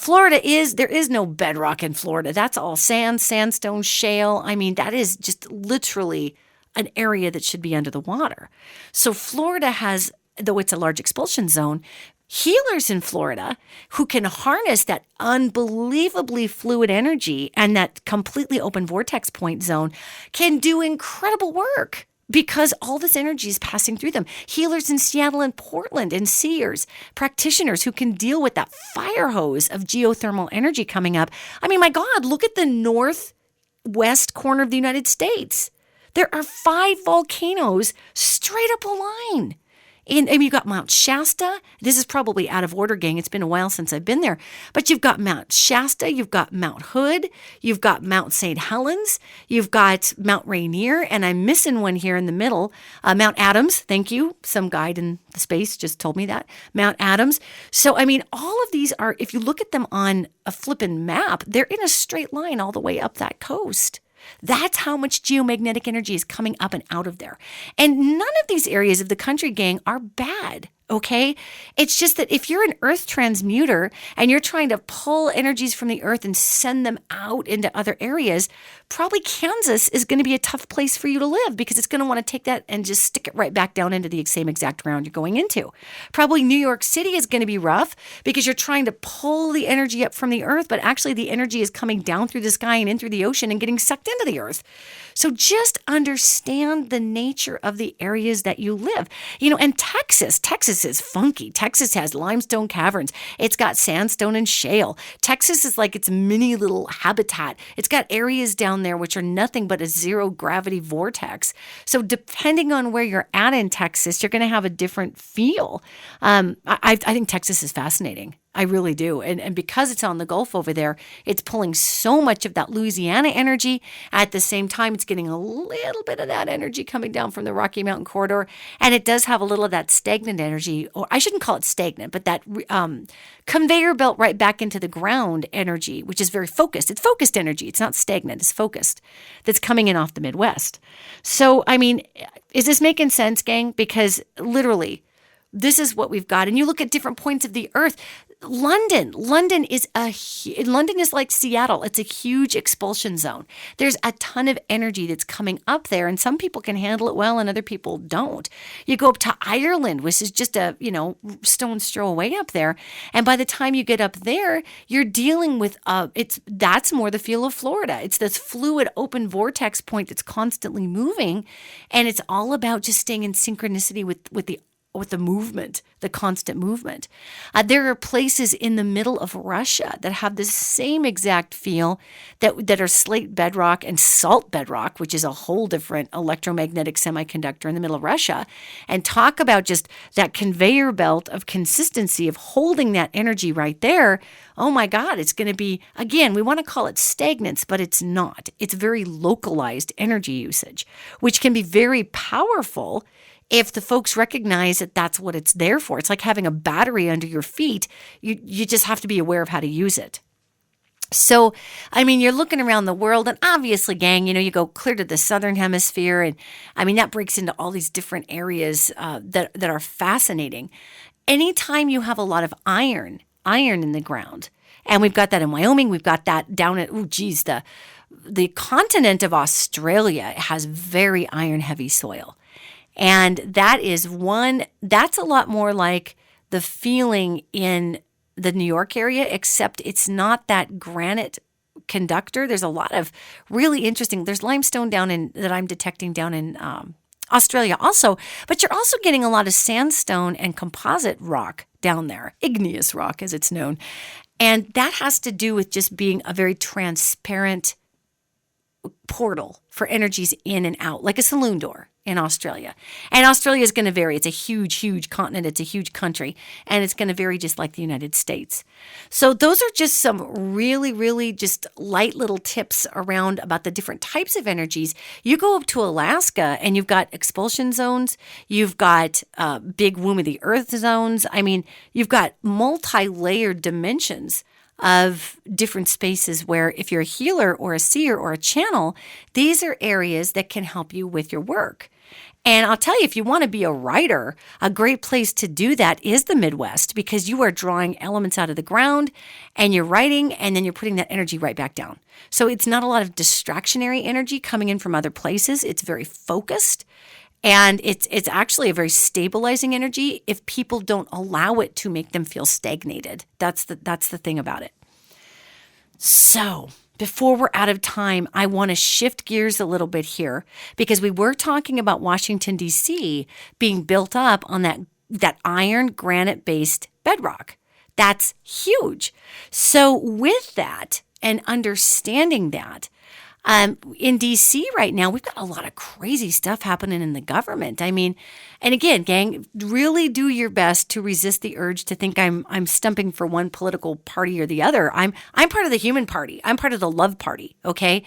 There is no bedrock in Florida. That's all sand, sandstone, shale. That is just literally an area that should be under the water. So Florida has, though it's a large expulsion zone, healers in Florida who can harness that unbelievably fluid energy and that completely open vortex point zone can do incredible work because all this energy is passing through them. Healers in Seattle and Portland and seers, practitioners who can deal with that fire hose of geothermal energy coming up. My God, look at the northwest corner of the United States. There are 5 volcanoes straight up a line. And you've got Mount Shasta. This is probably out of order, gang. It's been a while since I've been there. But you've got Mount Shasta. You've got Mount Hood. You've got Mount St. Helens. You've got Mount Rainier. And I'm missing one here in the middle. Mount Adams. Thank you. Some guide in the space just told me that. Mount Adams. So, all of these are, if you look at them on a flippin' map, they're in a straight line all the way up that coast. That's how much geomagnetic energy is coming up and out of there. And none of these areas of the country, gang, are bad, okay? It's just that if you're an earth transmuter and you're trying to pull energies from the earth and send them out into other areas, probably Kansas is going to be a tough place for you to live because it's going to want to take that and just stick it right back down into the same exact ground you're going into. Probably New York City is going to be rough because you're trying to pull the energy up from the earth, but actually the energy is coming down through the sky and in through the ocean and getting sucked into the earth. So just understand the nature of the areas that you live. And Texas is funky. Texas has limestone caverns. It's got sandstone and shale. Texas is like its mini little habitat. It's got areas down there which are nothing but a zero gravity vortex. So depending on where you're at in Texas, you're going to have a different feel. I think Texas is fascinating. I really do. And because it's on the Gulf over there, it's pulling so much of that Louisiana energy. At the same time, it's getting a little bit of that energy coming down from the Rocky Mountain corridor. And it does have a little of that stagnant energy, or I shouldn't call it stagnant, but that conveyor belt right back into the ground energy, which is very focused. It's focused energy. It's not stagnant. It's focused. That's coming in off the Midwest. So, I mean, is this making sense, gang? Because literally, this is what we've got. And you look at different points of the earth. London is like Seattle. It's a huge expulsion zone. There's a ton of energy that's coming up there, and some people can handle it well and other people don't. You go up to Ireland, which is just a, stone's throw away up there. And by the time you get up there, you're dealing with, that's more the feel of Florida. It's this fluid open vortex point that's constantly moving. And it's all about just staying in synchronicity with the movement, the constant movement. There are places in the middle of Russia that have the same exact feel that are slate bedrock and salt bedrock, which is a whole different electromagnetic semiconductor in the middle of Russia. And talk about just that conveyor belt of consistency of holding that energy right there. Oh my God, it's going to be, again, we want to call it stagnance, but it's not. It's very localized energy usage, which can be very powerful if the folks recognize that that's what it's there for. It's like having a battery under your feet. You just have to be aware of how to use it. So, I mean, you're looking around the world, and obviously, gang, you go clear to the southern hemisphere, and I mean, that breaks into all these different areas that are fascinating. Anytime you have a lot of iron in the ground, and we've got that in Wyoming, we've got that down at, the continent of Australia has very iron-heavy soil. And that's a lot more like the feeling in the New York area, except it's not that granite conductor. There's a lot of really interesting, there's limestone that I'm detecting down in Australia also, but you're also getting a lot of sandstone and composite rock down there, igneous rock as it's known. And that has to do with just being a very transparent portal for energies in and out, like a saloon door in Australia. And Australia is going to vary. It's a huge, huge continent. It's a huge country. And it's going to vary just like the United States. So those are just some really, really just light little tips around about the different types of energies. You go up to Alaska and you've got expulsion zones. You've got big womb of the earth zones. I mean, you've got multi-layered dimensions of different spaces where if you're a healer or a seer or a channel, these are areas that can help you with your work. And I'll tell you, if you want to be a writer, a great place to do that is the Midwest, because you are drawing elements out of the ground and you're writing and then you're putting that energy right back down. So it's not a lot of distractionary energy coming in from other places. It's very focused. And it's actually a very stabilizing energy if people don't allow it to make them feel stagnated. That's the thing about it. So before we're out of time, I want to shift gears a little bit here, because we were talking about Washington, D.C. being built up on that iron granite-based bedrock. That's huge. So with that and understanding that, in DC right now, we've got a lot of crazy stuff happening in the government. I mean, and again, gang, really do your best to resist the urge to think I'm stumping for one political party or the other. I'm part of the human party. I'm part of the love party. Okay.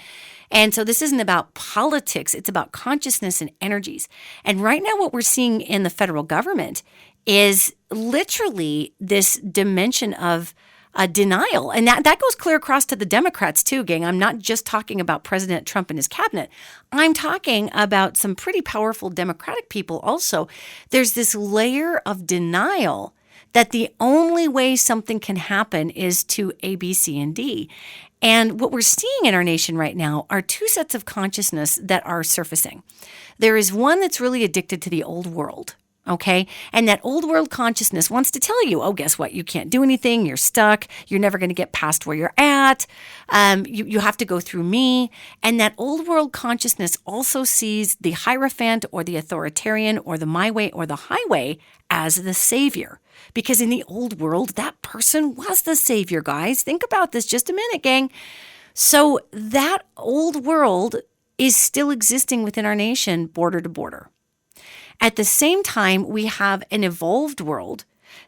And so this isn't about politics. It's about consciousness and energies. And right now, what we're seeing in the federal government is literally this dimension of denial. And that goes clear across to the Democrats too, gang. I'm not just talking about President Trump and his cabinet. I'm talking about some pretty powerful Democratic people also. There's this layer of denial that the only way something can happen is to A, B, C, and D. And what we're seeing in our nation right now are two sets of consciousness that are surfacing. There is one that's really addicted to the old world. Okay. And that old world consciousness wants to tell you, oh, guess what? You can't do anything. You're stuck. You're never going to get past where you're at. You have to go through me. And that old world consciousness also sees the Hierophant or the authoritarian or the my way or the highway as the savior. Because in the old world, that person was the savior, guys. Think about this just a minute, gang. So that old world is still existing within our nation, border to border. At the same time, we have an evolved world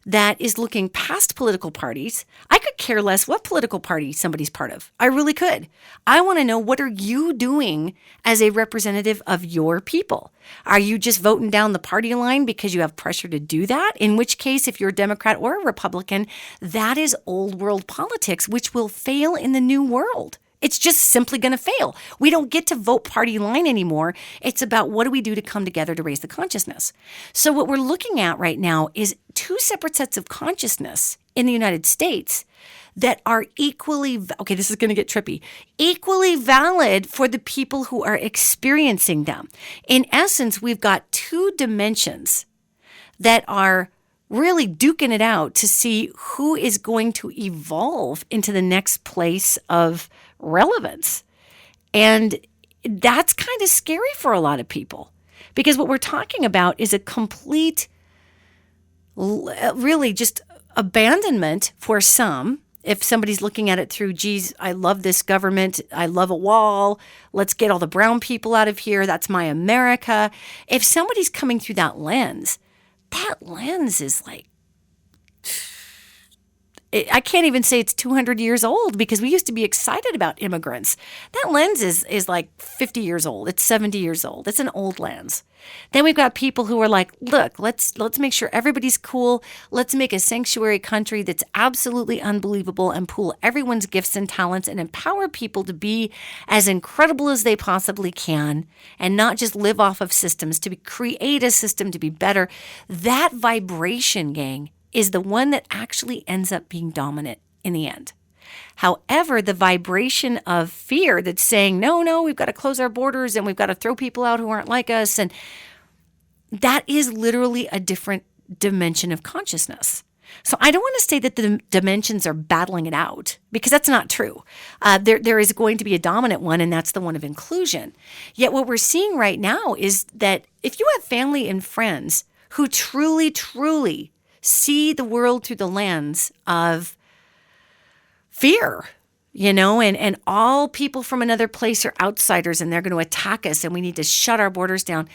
that is looking past political parties. I could care less what political party somebody's part of. I really could. I want to know, what are you doing as a representative of your people? Are you just voting down the party line because you have pressure to do that? In which case, if you're a Democrat or a Republican, that is old world politics, which will fail in the new world. It's just simply going to fail. We don't get to vote party line anymore. It's about, what do we do to come together to raise the consciousness? So what we're looking at right now is two separate sets of consciousness in the United States that are equally, okay, this is going to get trippy, equally valid for the people who are experiencing them. In essence, we've got two dimensions that are really duking it out to see who is going to evolve into the next place of relevance. And that's kind of scary for a lot of people, because what we're talking about is a complete, really just abandonment for some. If somebody's looking at it through, geez, I love this government, I love a wall, let's get all the brown people out of here, that's my America. If somebody's coming through that lens is like, I can't even say it's 200 years old, because we used to be excited about immigrants. That lens is like 50 years old. It's 70 years old. It's an old lens. Then we've got people who are like, look, let's make sure everybody's cool. Let's make a sanctuary country that's absolutely unbelievable and pool everyone's gifts and talents and empower people to be as incredible as they possibly can, and not just live off of systems, to create a system to be better. That vibration, gang, is the one that actually ends up being dominant in the end. However, the vibration of fear that's saying, no, we've got to close our borders and we've got to throw people out who aren't like us, and that is literally a different dimension of consciousness. So I don't want to say that the dimensions are battling it out, because that's not true. There is going to be a dominant one, and that's the one of inclusion. Yet what we're seeing right now is that if you have family and friends who truly, truly see the world through the lens of fear, and all people from another place are outsiders and they're going to attack us and we need to shut our borders down,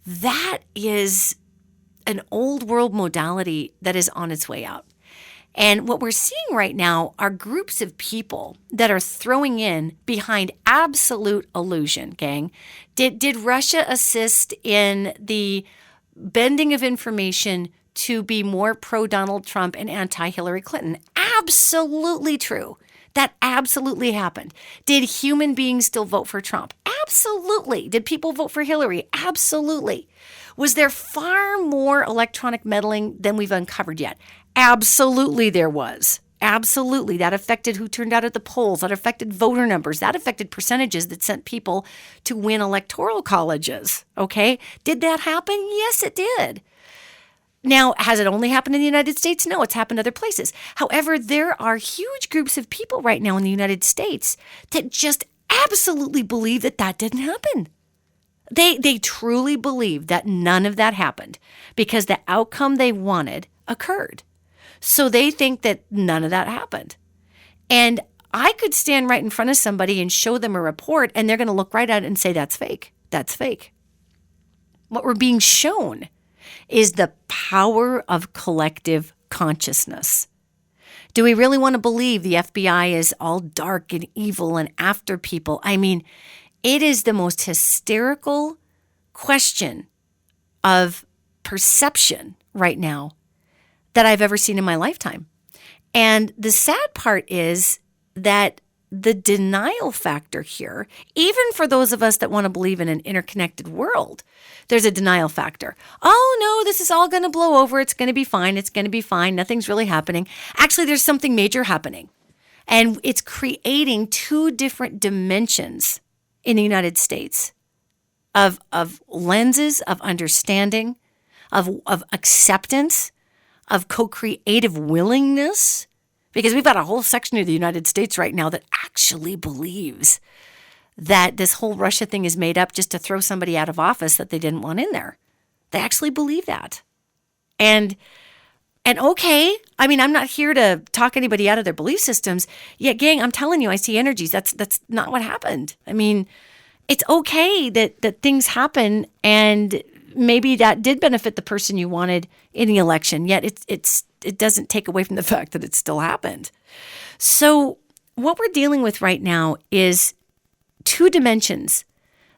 that is an old world modality that is on its way out. And what we're seeing right now are groups of people that are throwing in behind absolute illusion, gang. Did Russia assist in the bending of information to be more pro-Donald Trump and anti-Hillary Clinton? Absolutely true. That absolutely happened. Did human beings still vote for Trump? Absolutely. Did people vote for Hillary? Absolutely. Was there far more electronic meddling than we've uncovered yet? Absolutely there was. Absolutely. That affected who turned out at the polls. That affected voter numbers. That affected percentages that sent people to win electoral colleges. Okay? Did that happen? Yes, it did. Now, has it only happened in the United States? No, it's happened other places. However, there are huge groups of people right now in the United States that just absolutely believe that didn't happen. They truly believe that none of that happened because the outcome they wanted occurred. So they think that none of that happened. And I could stand right in front of somebody and show them a report, and they're going to look right at it and say, that's fake. That's fake. What we're being shown is the power of collective consciousness. Do we really want to believe the FBI is all dark and evil and after people? I mean, it is the most hysterical question of perception right now that I've ever seen in my lifetime. And the sad part is that the denial factor here, even for those of us that want to believe in an interconnected world, there's a denial factor. Oh, no, this is all going to blow over. It's going to be fine. It's going to be fine. Nothing's really happening. Actually, there's something major happening. And it's creating two different dimensions in the United States of lenses, of understanding, of acceptance, of co-creative willingness. Because we've got a whole section of the United States right now that actually believes that this whole Russia thing is made up just to throw somebody out of office that they didn't want in there. They actually believe that. And okay, I mean, I'm not here to talk anybody out of their belief systems. Yet, gang, I'm telling you, I see energies. That's not what happened. I mean, it's okay that things happen and maybe that did benefit the person you wanted in the election, yet it doesn't take away from the fact that it still happened. So what we're dealing with right now is two dimensions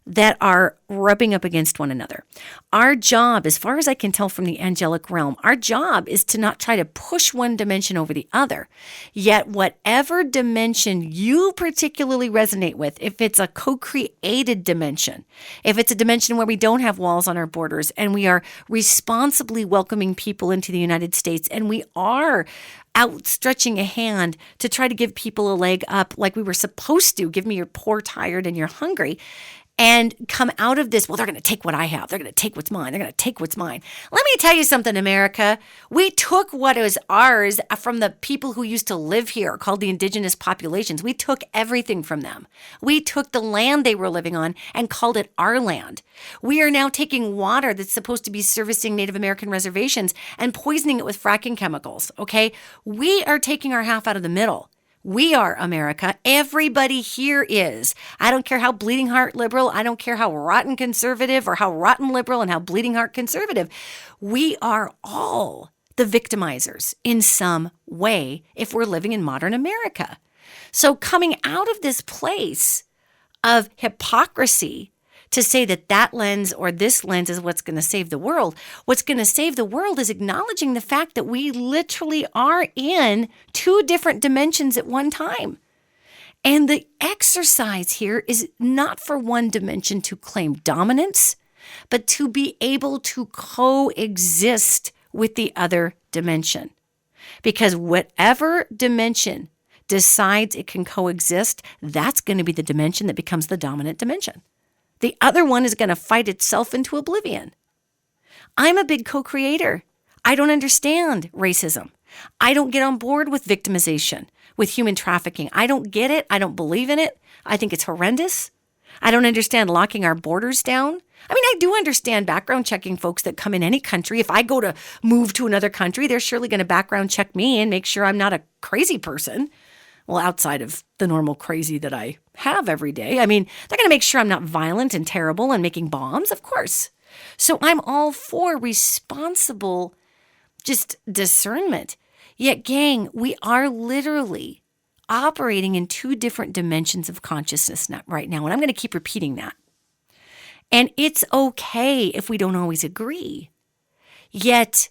that are rubbing up against one another. Our job, as far as I can tell from the angelic realm, our job is to not try to push one dimension over the other. Yet whatever dimension you particularly resonate with, if it's a co-created dimension, if it's a dimension where we don't have walls on our borders and we are responsibly welcoming people into the United States and we are outstretching a hand to try to give people a leg up like we were supposed to, give me you're poor, tired, and you're hungry, and come out of this, well, they're going to take what I have. They're going to take what's mine. They're going to take what's mine. Let me tell you something, America. We took what is ours from the people who used to live here, called the indigenous populations. We took everything from them. We took the land they were living on and called it our land. We are now taking water that's supposed to be servicing Native American reservations and poisoning it with fracking chemicals, okay? We are taking our half out of the middle. We are America. Everybody here is. I don't care how bleeding heart liberal. I don't care how rotten conservative or how rotten liberal and how bleeding heart conservative. We are all the victimizers in some way if we're living in modern America. So coming out of this place of hypocrisy to say that that lens or this lens is what's going to save the world. What's going to save the world is acknowledging the fact that we literally are in two different dimensions at one time. And the exercise here is not for one dimension to claim dominance, but to be able to coexist with the other dimension. Because whatever dimension decides it can coexist, that's going to be the dimension that becomes the dominant dimension. The other one is going to fight itself into oblivion. I'm a big co-creator. I don't understand racism. I don't get on board with victimization, with human trafficking. I don't get it. I don't believe in it. I think it's horrendous. I don't understand locking our borders down. I mean, I do understand background checking folks that come in any country. If I go to move to another country, they're surely going to background check me and make sure I'm not a crazy person. Well, outside of the normal crazy that I have every day. I mean, they're going to make sure I'm not violent and terrible and making bombs, of course. So I'm all for responsible, just discernment. Yet, gang, we are literally operating in two different dimensions of consciousness right now. And I'm going to keep repeating that. And it's okay if we don't always agree. Yet,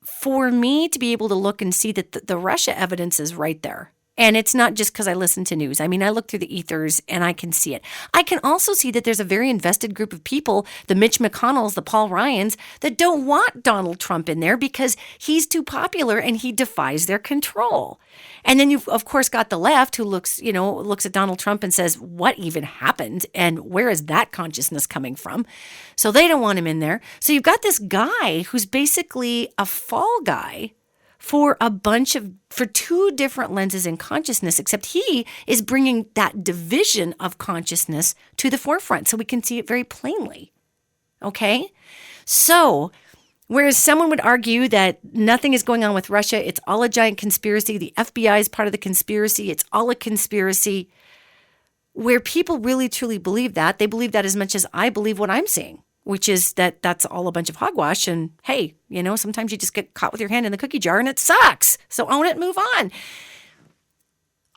for me to be able to look and see that the Russia evidence is right there. And it's not just because I listen to news. I mean, I look through the ethers and I can see it. I can also see that there's a very invested group of people, the Mitch McConnells, the Paul Ryans, that don't want Donald Trump in there because he's too popular and he defies their control. And then you've, of course, got the left who looks at Donald Trump and says, what even happened? And where is that consciousness coming from? So they don't want him in there. So you've got this guy who's basically a fall guy for two different lenses in consciousness, except he is bringing that division of consciousness to the forefront so we can see it very plainly. Okay? So, whereas someone would argue that nothing is going on with Russia, it's all a giant conspiracy, the FBI is part of the conspiracy, it's all a conspiracy, where people really truly believe that, they believe that as much as I believe what I'm seeing, which is that that's all a bunch of hogwash. And hey, sometimes you just get caught with your hand in the cookie jar and it sucks. So own it and move on.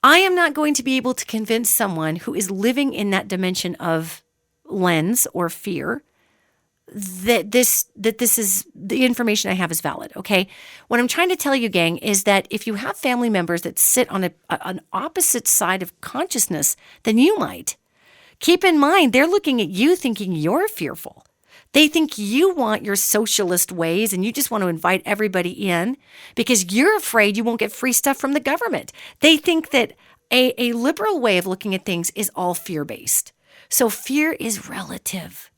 I am not going to be able to convince someone who is living in that dimension of lens or fear that this is the information I have is valid. Okay. What I'm trying to tell you, gang, is that if you have family members that sit on an opposite side of consciousness than you might, keep in mind, they're looking at you thinking you're fearful. They think you want your socialist ways and you just want to invite everybody in because you're afraid you won't get free stuff from the government. They think that a liberal way of looking at things is all fear-based. So fear is relative.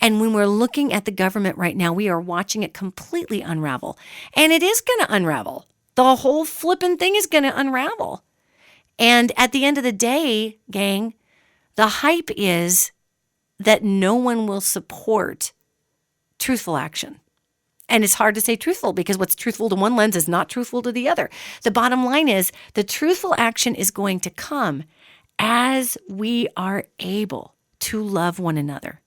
And when we're looking at the government right now, we are watching it completely unravel. And it is going to unravel. The whole flipping thing is going to unravel. And at the end of the day, gang, the hype is that no one will support truthful action. And it's hard to say truthful because what's truthful to one lens is not truthful to the other. The bottom line is the truthful action is going to come as we are able to love one another.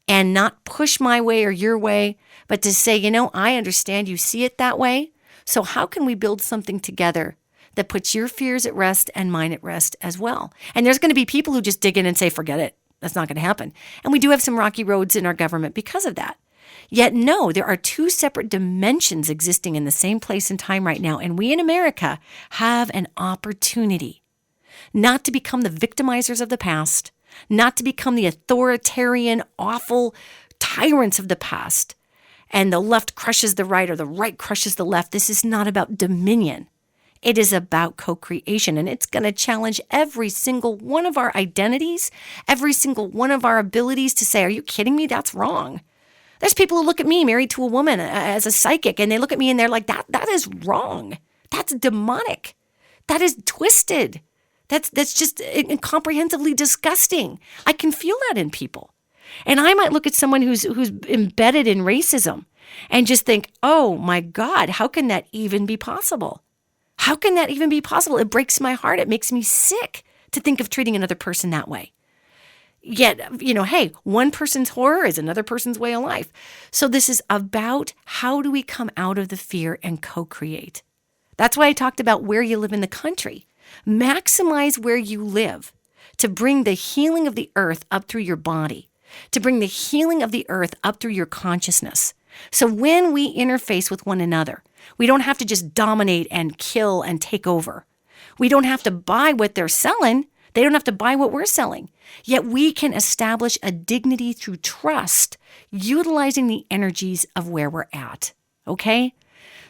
and not push my way or your way, but to say, I understand you see it that way. So how can we build something together that puts your fears at rest and mine at rest as well? And there's going to be people who just dig in and say, forget it. That's not going to happen. And we do have some rocky roads in our government because of that. Yet, no, there are two separate dimensions existing in the same place and time right now. And we in America have an opportunity not to become the victimizers of the past, not to become the authoritarian, awful tyrants of the past. And the left crushes the right or the right crushes the left. This is not about dominion. It is about co-creation, and it's going to challenge every single one of our identities, every single one of our abilities to say, are you kidding me? That's wrong. There's people who look at me married to a woman as a psychic, and they look at me and they're like, that is wrong. That's demonic. That is twisted. That's just incomprehensibly disgusting. I can feel that in people. And I might look at someone who's embedded in racism and just think, oh my God, how can that even be possible? How can that even be possible? It breaks my heart. It makes me sick to think of treating another person that way. Yet, hey, one person's horror is another person's way of life. So this is about how do we come out of the fear and co-create. That's why I talked about where you live in the country. Maximize where you live to bring the healing of the earth up through your body, to bring the healing of the earth up through your consciousness. So when we interface with one another, we don't have to just dominate and kill and take over. We don't have to buy what they're selling. They don't have to buy what we're selling. Yet we can establish a dignity through trust, utilizing the energies of where we're at. Okay?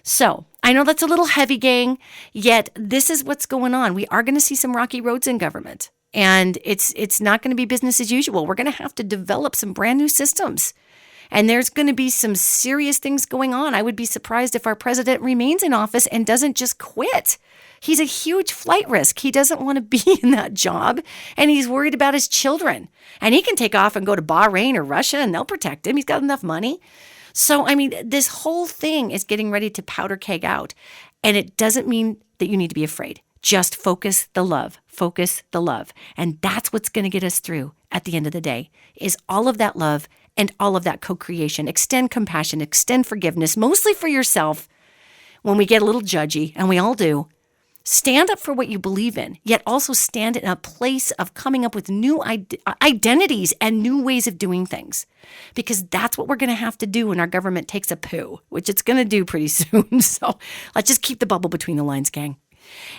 So I know that's a little heavy, gang, yet this is what's going on. We are going to see some rocky roads in government, and it's not going to be business as usual. We're going to have to develop some brand new systems. And there's going to be some serious things going on. I would be surprised if our president remains in office and doesn't just quit. He's a huge flight risk. He doesn't want to be in that job, and he's worried about his children. And he can take off and go to Bahrain or Russia, and they'll protect him. He's got enough money. So, this whole thing is getting ready to powder keg out. And it doesn't mean that you need to be afraid. Just focus the love. Focus the love. And that's what's going to get us through at the end of the day, is all of that love and all of that co-creation. Extend compassion, extend forgiveness, mostly for yourself when we get a little judgy, and we all do. Stand up for what you believe in, yet also stand in a place of coming up with new identities and new ways of doing things. Because that's what we're going to have to do when our government takes a poo, which it's going to do pretty soon. So let's just keep the bubble between the lines, gang.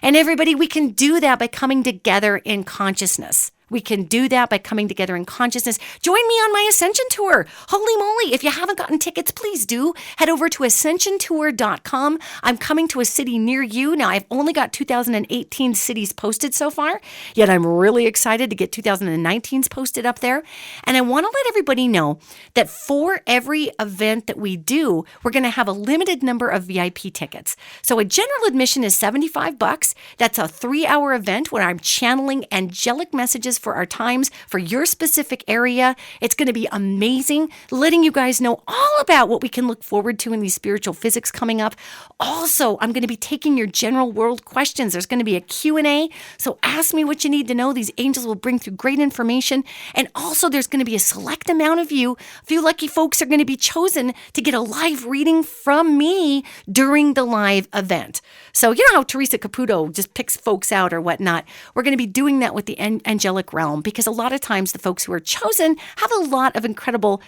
And everybody, we can do that by coming together in consciousness. We can do that by coming together in consciousness. Join me on my Ascension Tour. Holy moly, if you haven't gotten tickets, please do. Head over to ascensiontour.com. I'm coming to a city near you. Now, I've only got 2018 cities posted so far, yet I'm really excited to get 2019's posted up there. And I want to let everybody know that for every event that we do, we're going to have a limited number of VIP tickets. So a general admission is $75. That's a 3-hour event where I'm channeling angelic messages for our times, for your specific area. It's going to be amazing, letting you guys know all about what we can look forward to in these spiritual physics coming up. Also, I'm going to be taking your general world questions. There's going to be a Q&A, so ask me what you need to know. These angels will bring through great information. And also, there's going to be a select amount of you. A few lucky folks are going to be chosen to get a live reading from me during the live event. So you know how Teresa Caputo just picks folks out or whatnot. We're going to be doing that with the angelic realm, because a lot of times the folks who are chosen have a lot of incredible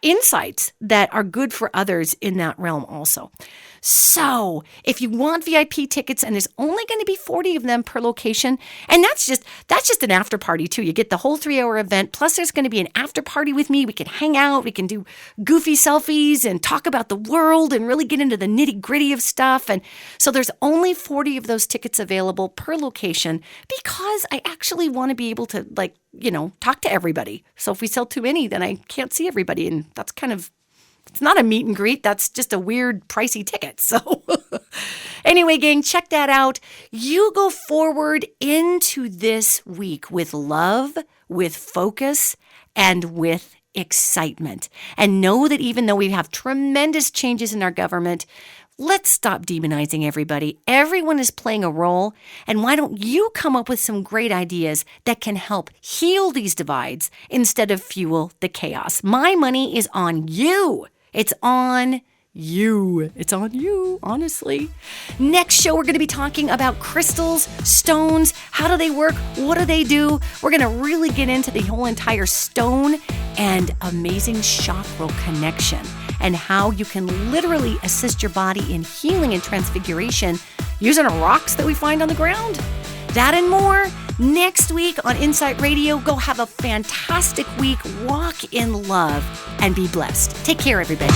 insights that are good for others in that realm also. So if you want VIP tickets, and there's only going to be 40 of them per location, and that's just an after party too. You get the whole 3-hour event, plus there's going to be an after party with me. We can hang out, we can do goofy selfies and talk about the world and really get into the nitty gritty of stuff. And so there's only 40 of those tickets available per location, because I actually want to be able to talk to everybody. So if we sell too many, then I can't see everybody, and that's it's not a meet and greet. That's just a weird, pricey ticket. So anyway, gang, check that out. You go forward into this week with love, with focus, and with excitement. And know that even though we have tremendous changes in our government, Let's stop demonizing everybody. Everyone is playing a role. And why don't you come up with some great ideas that can help heal these divides instead of fuel the chaos? My money is on you. It's on you. It's on you, honestly. Next show, we're going to be talking about crystals, stones. How do they work? What do they do? We're going to really get into the whole entire stone and amazing chakra connection and how you can literally assist your body in healing and transfiguration using rocks that we find on the ground. That and more next week on inPsight Radio. Go have a fantastic week. Walk in love and be blessed. Take care, everybody.